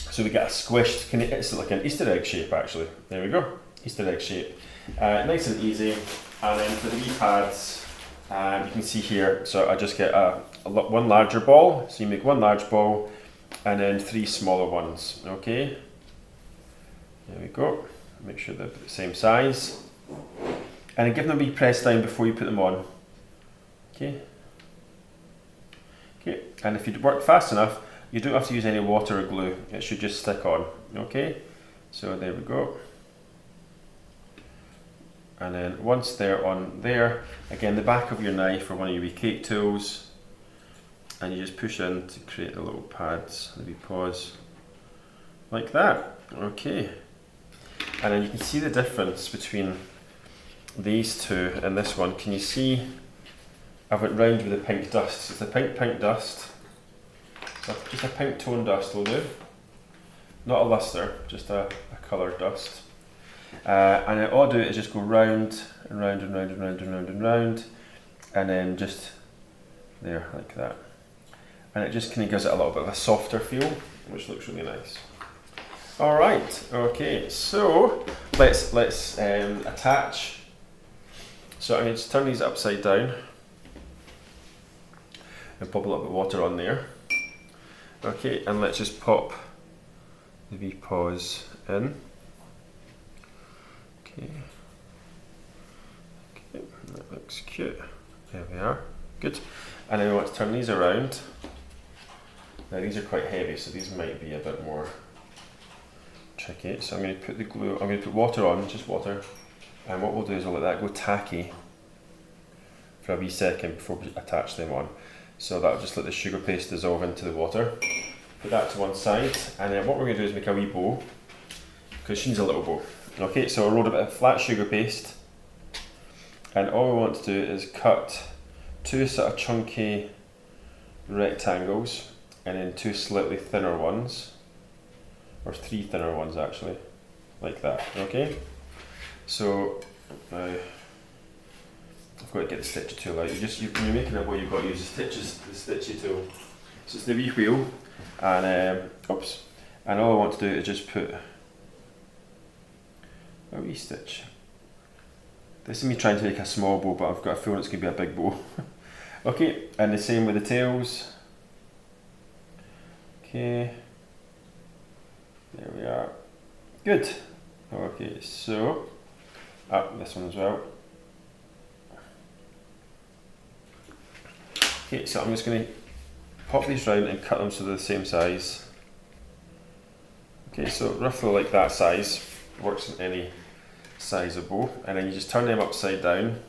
A: so we get a squished, it's like an Easter egg shape actually. There we go, Easter egg shape. Nice and easy. And then for the wee pads, you can see here, so I just get one larger ball, so you make one large ball, and then 3 smaller ones, okay? There we go, make sure they're the same size. And then give them a wee press down before you put them on, okay? Okay, and if you work fast enough, you don't have to use any water or glue, it should just stick on, okay? So there we go. And then once they're on there, again the back of your knife or one of your wee cake tools, and you just push in to create the little pads, the wee paws, like that, okay. And then you can see the difference between these two and this one. Can you see, I went round with the pink dust, it's the pink dust. So just a pink tone dust will do. Not a luster, just a coloured dust. And then all I do is just go round and round and round and round and round and round, and then just there, like that. And it just kind of gives it a little bit of a softer feel, which looks really nice. Alright, okay, so let's attach. So I'm going to turn these upside down and pop a little bit of water on there. Okay, and let's just pop the wee paws in. Okay, that looks cute. There we are, good. And then we want to turn these around. Now these are quite heavy, so these might be a bit more tricky. So I'm going to put the glue, I'm going to put water on, just water. And what we'll do is we'll let that go tacky for a wee second before we attach them on. So that'll just let the sugar paste dissolve into the water. Put that to one side, and then what we're going to do is make a wee bow, because she needs a little bow. Okay, so I rolled a bit of flat sugar paste, and all we want to do is cut 2 sort of chunky rectangles, and then 2 slightly thinner ones, or 3 thinner ones actually, like that, okay? So now I've got to get the stitchy tool out. When you're making a bow, you've got to use the stitchy tool. So it's the wee wheel, and oops, and all I want to do is just put a wee stitch. This is me trying to make a small bow, but I've got a feeling it's going to be a big bow. Okay, and the same with the tails. Okay, there we are. Good. Okay, so this one as well. Okay, so I'm just going to pop these round and cut them so they're the same size. Okay, so roughly like that size, works in any size of bow, and then you just turn them upside down.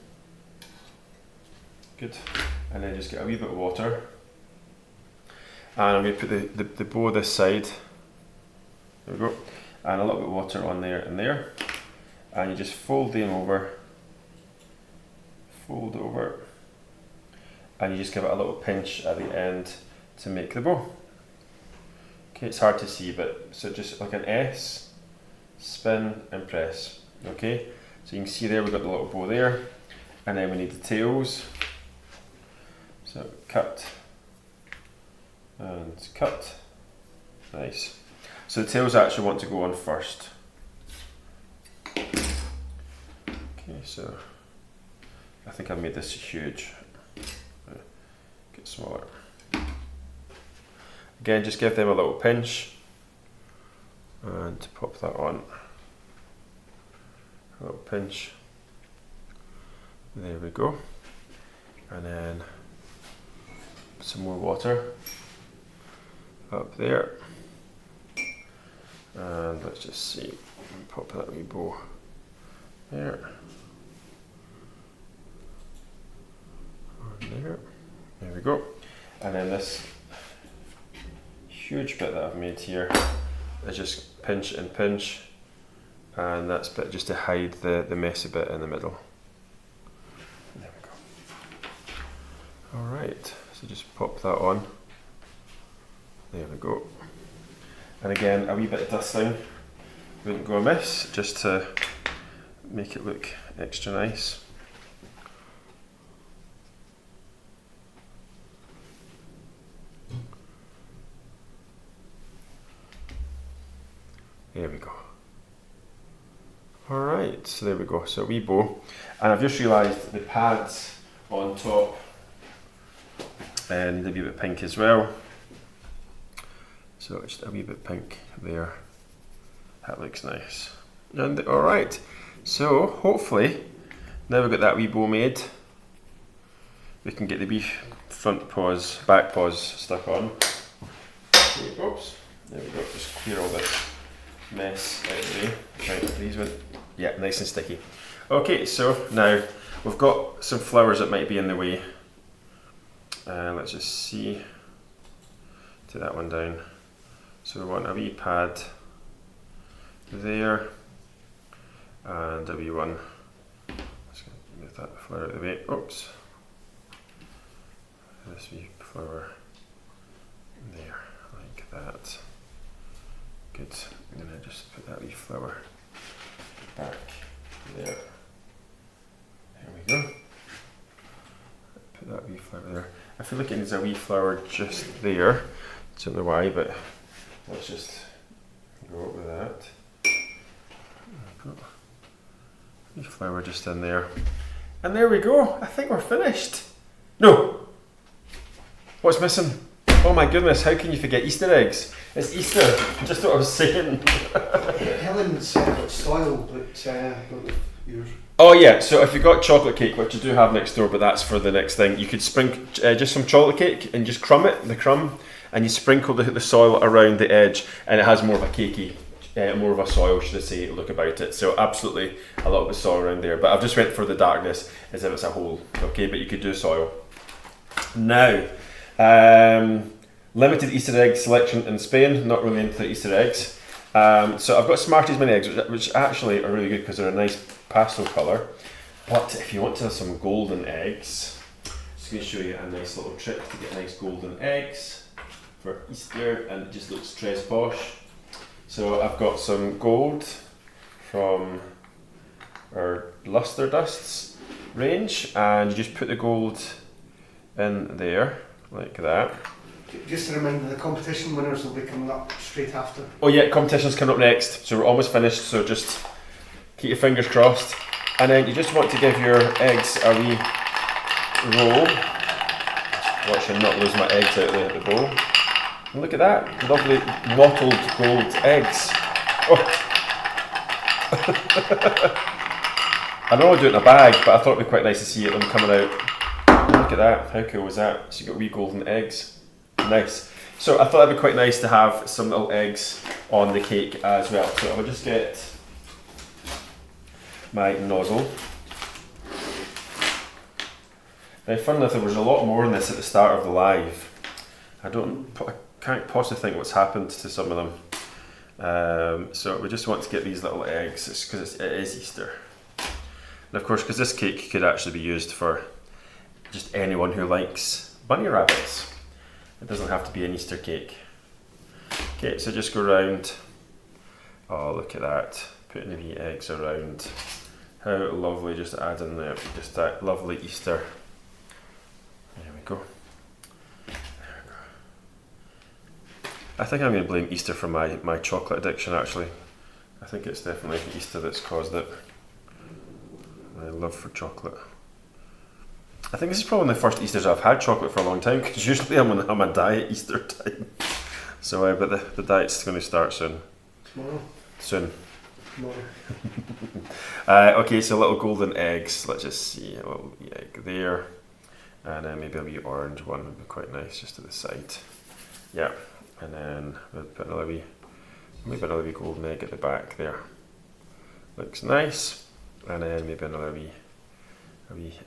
A: Good, and then just get a wee bit of water, and I'm going to put the bow this side. There we go, and a little bit of water on there and there, and you just fold them over, fold over, and you just give it a little pinch at the end to make the bow. Okay, it's hard to see, but so just like an S, spin and press. Okay, so you can see there we've got the little bow there, and then we need the tails. So cut and cut. Nice. So the tails actually want to go on first. Okay, so I think I've made this huge. Get smaller. Again, just give them a little pinch and pop that on. A little pinch. There we go. And then some more water up there. And let's just see, pop that wee bow there. And there. There we go. And then this huge bit that I've made here is just pinch and pinch, and that's bit just to hide the messy bit in the middle. There we go. Alright, so just pop that on. There we go. And again, a wee bit of dusting wouldn't go amiss, just to make it look extra nice. There we go. Alright, so there we go. So a wee bow. And I've just realised the pads on top and a wee bit pink as well. So just a wee bit pink there. That looks nice. And alright, so hopefully now we've got that wee bow made, we can get the wee front paws, back paws stuck on. Oops, there we go, just clear all this mess out of the way. Right, these went, yeah, nice and sticky. Okay, so now we've got some flowers that might be in the way. Let's just see, take that one down. So we want a wee pad there, and a wee one. Let's move that flower out of the way. Oops. This wee flower there, like that. Good. I'm going to just put that wee flower back there. There we go. Put that wee flower there. I feel like it needs a wee flower just there. I don't know why, but let's just go up with that. Wee flower just in there. And there we go. I think we're finished. No! What's missing? Oh my goodness, how can you forget Easter eggs? It's Easter, just what I was saying.
B: Helen said soil, but I don't know if yours.
A: Oh yeah, so if you got chocolate cake, which you do have next door, but that's for the next thing, you could sprinkle just some chocolate cake and just crumb it, the crumb, and you sprinkle the soil around the edge, and it has more of a cakey, more of a soil, should I say, look about it. So absolutely a little bit of soil around there, but I've just went for the darkness as if it's a hole, okay, but you could do soil. Now, limited Easter egg selection in Spain, not really into Easter eggs. So I've got Smarties mini eggs, which actually are really good because they're a nice pastel colour. But if you want to have some golden eggs, I'm just going to show you a nice little trick to get nice golden eggs for Easter, and it just looks très posh. So I've got some gold from our Luster Dusts range, and you just put the gold in there, like that.
B: Just a reminder, the competition winners will be coming up straight after.
A: Oh yeah, competition's coming up next, so we're almost finished, so just keep your fingers crossed. And then you just want to give your eggs a wee roll. Watch me not lose my eggs out of the bowl. And look at that, lovely mottled gold eggs. Oh. I normally do it in a bag, but I thought it'd be quite nice to see them coming out. look at that. How cool was that? So you got wee golden eggs. Nice. So I thought it'd be quite nice to have some little eggs on the cake as well. So I'll just get my nozzle. Now, funnily enough, there was a lot more in this at the start of the live. I can't possibly think what's happened to some of them. So we just want to get these little eggs because it is Easter. And of course, because this cake could actually be used for just anyone who likes bunny rabbits. It doesn't have to be an Easter cake. Okay, so just go around. Oh, look at that. Putting the wee eggs around. How lovely, just add in there, just that lovely Easter. There we go. I think I'm going to blame Easter for my chocolate addiction actually. I think it's definitely Easter that's caused it. My love for chocolate. I think this is probably one of the first Easters I've had chocolate for a long time because usually I'm on a diet Easter time. So, but the diet's going to start soon.
B: Tomorrow.
A: Soon.
B: Tomorrow.
A: Okay, so little golden eggs. Let's just see a little egg there. And then maybe a wee orange one would be quite nice just to the side. Yeah. And then we'll put maybe another wee golden egg at the back there. Looks nice. And then maybe another wee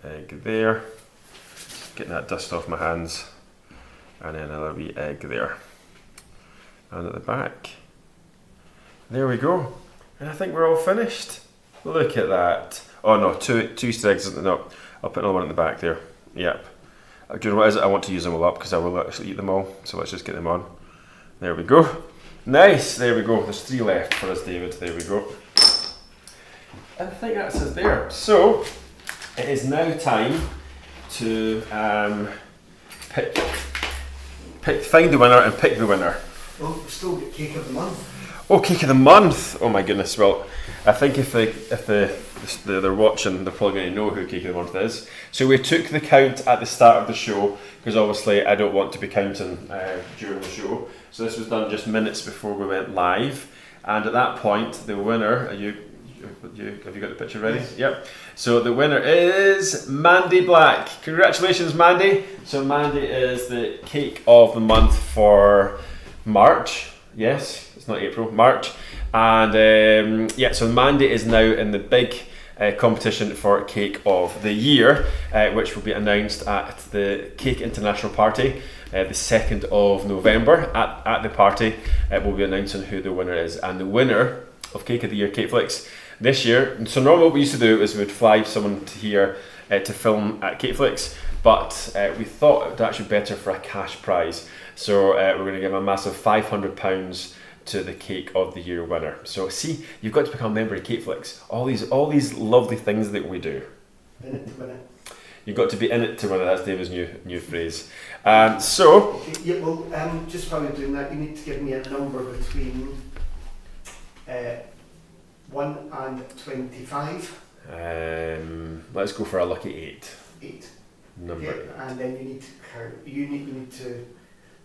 A: egg there. Getting that dust off my hands. And then another wee egg there. And at the back. There we go. And I think we're all finished. Look at that. Oh no, two Easter eggs. No, I'll put another one at the back there. Yep. Do you know what it is? I want to use them all up because I will actually eat them all. So let's just get them on. There we go. Nice. There we go. There's 3 left for us, David. There we go. I think that's us there. So it is now time to find the winner and pick the winner.
B: Well, we've still got cake of the month.
A: Oh, cake of the month! Oh my goodness. Well, I think if they're watching, they're probably going to know who cake of the month is. So we took the count at the start of the show because obviously I don't want to be counting during the show. So this was done just minutes before we went live, and at that point, the winner. Have you got the picture ready?
B: Yes.
A: Yep. So the winner is Mandy Black. Congratulations, Mandy. So Mandy is the cake of the month for March. Yes, it's not April, March. And yeah, so Mandy is now in the big competition for Cake of the Year, which will be announced at the Cake International Party, the 2nd of November. At the party, we'll be announcing who the winner is. And the winner of Cake of the Year, Cake Flicks, this year, so normally what we used to do is we'd fly someone to here to film at Cake Flicks, but we thought it would actually be better for a cash prize. So we're going to give a massive £500 to the Cake of the Year winner. So see, you've got to become a member of Cake Flicks. All these lovely things that we do.
B: In it to win it.
A: You've got to be in it to win it. That's David's new phrase. So
B: Okay, yeah, well, just while you're doing that, you need to give me a number between 1 and 25.
A: let's go for a lucky 8.
B: 8.
A: Number.
B: Okay, and then you need to count. You need to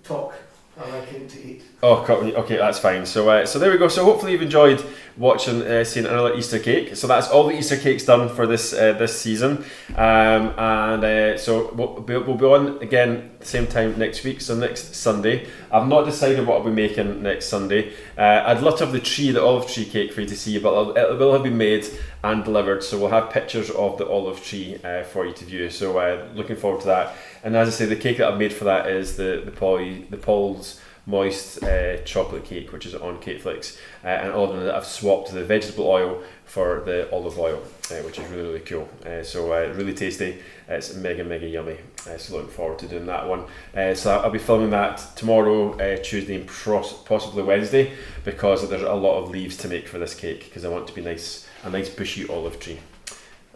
B: talk. I like it to 8.
A: Oh, okay, that's fine. So, so there we go. So hopefully you've enjoyed watching, seeing another Easter cake. So that's all the Easter cakes done for this season, so we'll be on again same time next week. So next Sunday, I've not decided what I'll be making next Sunday. I'd love to have the olive tree cake for you to see, but it will have been made and delivered. So we'll have pictures of the olive tree for you to view. So looking forward to that. And as I say, the cake that I've made for that is the Paul's Moist chocolate cake, which is on Cake Flicks, and all of them I've swapped the vegetable oil for the olive oil, which is really cool. So really tasty. It's mega yummy. So looking forward to doing that one. So I'll be filming that tomorrow, Tuesday, and possibly Wednesday, because there's a lot of leaves to make for this cake because I want it to be a nice bushy olive tree.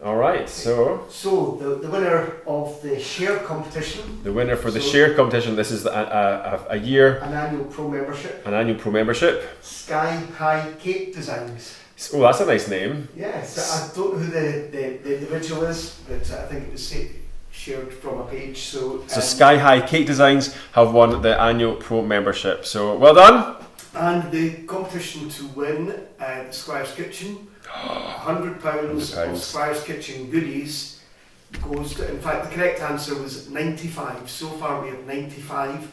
A: All right, so
B: the winner of the share competition.
A: The winner for the share competition. This is a year.
B: An annual pro membership.
A: An annual pro membership.
B: Sky High Cake Designs.
A: Oh, that's a nice name.
B: Yes, I don't know who the individual is, but I think it was shared from a page. So
A: Sky High Cake Designs have won the annual pro membership. So well done. And
B: the competition to win the Squire's Kitchen. £100 of Squire's Kitchen goodies goes to, in fact, the correct answer was 95. So far, we have 95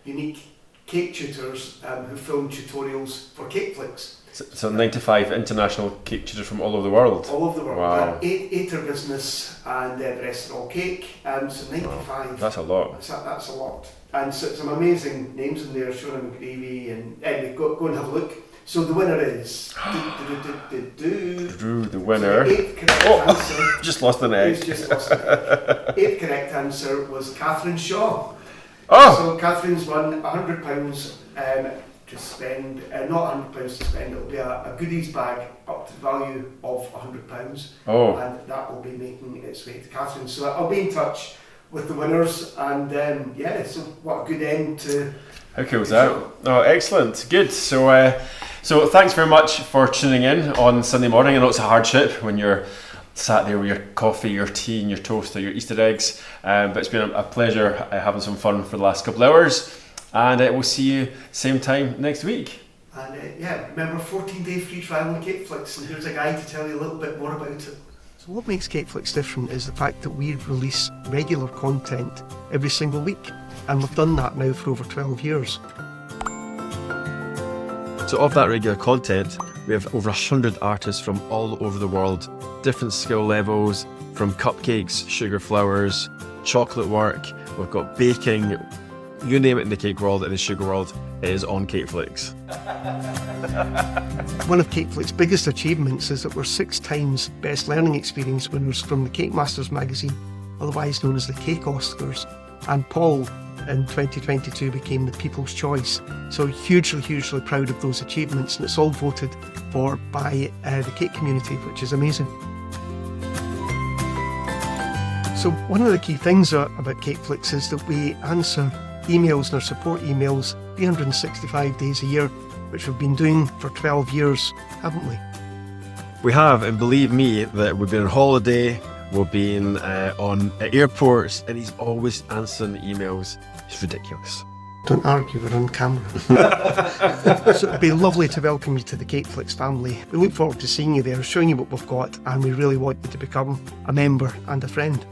B: unique cake tutors who film tutorials for cake flicks.
A: So 95 international cake tutors from all over the world.
B: All over the world.
A: Wow.
B: Eight are business, and the rest are all cake. So 95.
A: That's a lot.
B: That's a lot. And so some amazing names in there, Shona McGreevy, and anyway, go and have a look. So the winner is
A: Drew, the winner.
B: So the 8th correct answer.
A: Just lost an egg.
B: He's just lost an egg. 8th correct answer was Catherine Shaw.
A: Oh!
B: So Catherine's won £100 to spend, not £100 to spend, it'll be a goodies bag up to the value of £100.
A: Oh.
B: And that will be making its way to Catherine. So I'll be in touch with the winners, and yeah, so what a good end to...
A: How cool was that? Oh, excellent. Good. So thanks very much for tuning in on Sunday morning. I know it's a hardship when you're sat there with your coffee, your tea and your toast or your Easter eggs, but it's been a pleasure having some fun for the last couple of hours, and we'll see you same time next week.
B: And yeah, remember 14-day free trial on Cakeflix, and here's a guy to tell you a little bit more about it. So what makes Cakeflix different is the fact that we release regular content every single week, and we've done that now for over 12 years.
E: So of that regular content, we have over 100 artists from all over the world, different skill levels, from cupcakes, sugar flowers, chocolate work, we've got baking, you name it in the cake world and the sugar world, it is on Cakeflix.
B: One of Cakeflix's biggest achievements is that we're 6 times Best Learning Experience winners from the Cake Masters magazine, otherwise known as the Cake Oscars. And Paul, in 2022, became the People's Choice. So hugely proud of those achievements, and it's all voted for by the cake community, which is amazing. So one of the key things about Cakeflix is that we answer emails and our support emails 365 days a year, which we've been doing for 12 years, haven't we?
E: We have, and believe me, that we've been on holiday, we've been on airports, and he's always answering the emails. It's ridiculous.
B: Don't argue, we're on camera. So it'd be lovely to welcome you to the Cakeflix family. We look forward to seeing you there, showing you what we've got, and we really want you to become a member and a friend.